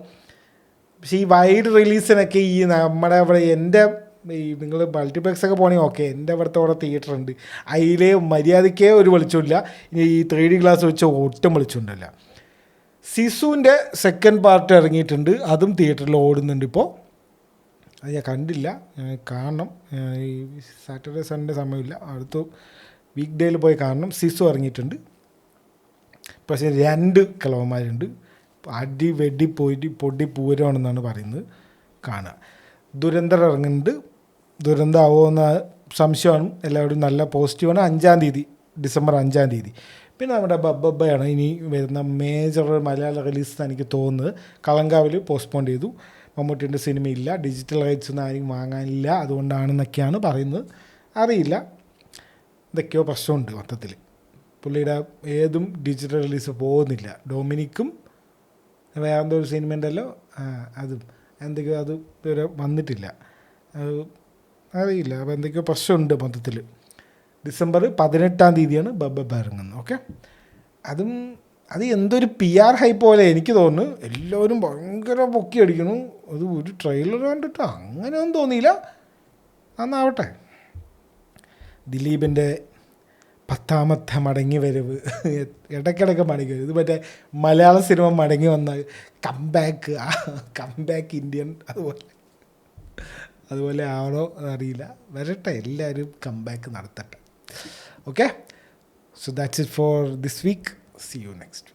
പക്ഷേ ഈ വൈഡ് റിലീസിനൊക്കെ ഈ നമ്മുടെ അവിടെ എൻ്റെ ഈ നിങ്ങൾ മൾട്ടിപ്ലെക്സ് ഒക്കെ പോകണമെങ്കിൽ ഓക്കെ, എൻ്റെ അവിടുത്തെ അവിടെ തിയേറ്റർ ഉണ്ട്, അതിലെ മര്യാദയ്ക്കേ ഒരു വെളിച്ചമില്ല. ഇനി ഈ 3D ഗ്ലാസ് വെച്ച് ഒട്ടും വെളിച്ചമുണ്ടല്ല. സിസുവിൻ്റെ സെക്കൻഡ് പാർട്ട് ഇറങ്ങിയിട്ടുണ്ട്, അതും തിയേറ്ററിൽ ഓടുന്നുണ്ട് ഇപ്പോൾ. അത് ഞാൻ കണ്ടില്ല, ഞാൻ കാണണം. ഈ സാറ്റർഡേ സൺഡേ സമയമില്ല, അടുത്ത വീക്ക് ഡേയിൽ പോയി കാണണം. സിസു ഇറങ്ങിയിട്ടുണ്ട്. പക്ഷേ 2 കിളവന്മാരുണ്ട്, അടി വെടി പോയിട്ട് പൊടി പൂരമാണെന്നാണ് പറയുന്നത്. കാണുക. ദുരന്തർ ഇറങ്ങുന്നുണ്ട്. ദുരന്തമാവോ എന്ന സംശയമാണ്, എല്ലാവരും നല്ല പോസിറ്റീവാണ്. 5-ാം തീയതി, ഡിസംബർ 5-ാം തീയതി. പിന്നെ നമ്മുടെ ബബ്ബയാണ് ഇനി വരുന്ന മേജർ മലയാള റിലീസ് എനിക്ക് തോന്നുന്നത്. കളങ്കാവിൽ പോസ്റ്റ്പോൺ ചെയ്തു. മമ്മൂട്ടിൻ്റെ സിനിമയില്ല, ഡിജിറ്റൽ റൈറ്റ്സ് ഒന്നും ആരും വാങ്ങാനില്ല, അതുകൊണ്ടാണെന്നൊക്കെയാണ് പറയുന്നത്. അറിയില്ല, എന്തൊക്കെയോ പ്രശ്നമുണ്ട് മൊത്തത്തിൽ. പുള്ളിയുടെ ഏതും ഡിജിറ്റൽ റിലീസ് പോകുന്നില്ല. ഡൊമിനിക്കും വേറെന്തോ ഒരു സിനിമ ഉണ്ടല്ലോ, അതും എന്തൊക്കെയോ അത് ഇതുവരെ വന്നിട്ടില്ല, അറിയില്ല. അപ്പോൾ എന്തൊക്കെയോ പ്രശ്നമുണ്ട് മൊത്തത്തിൽ. ഡിസംബർ 18-ാം തീയതിയാണ് ബബ്ബ ഇറങ്ങുന്നത്. ഓക്കെ, അത് എന്തൊരു PR ഹൈപ്പ് പോലെ എനിക്ക് തോന്നുന്നു. എല്ലാവരും ഭയങ്കര പൊക്കി അടിക്കണം. അത് ഒരു ട്രെയിലർ കണ്ടിട്ട് അങ്ങനെയൊന്നും തോന്നിയില്ല. അന്നാവട്ടെ. ദിലീപിൻ്റെ 10ാമത്തെ മടങ്ങി വരവ്, ഇടയ്ക്കിടയ്ക്ക് മടങ്ങി വരും. ഇത് മറ്റേ മലയാള സിനിമ മടങ്ങി വന്ന കംബാക്ക് ഇന്ത്യൻ, അതുപോലെ ആണോ അറിയില്ല. വരട്ടെ, എല്ലാവരും കംബാക്ക് നടത്തട്ടെ. Okay, so that's it for this week. See you next.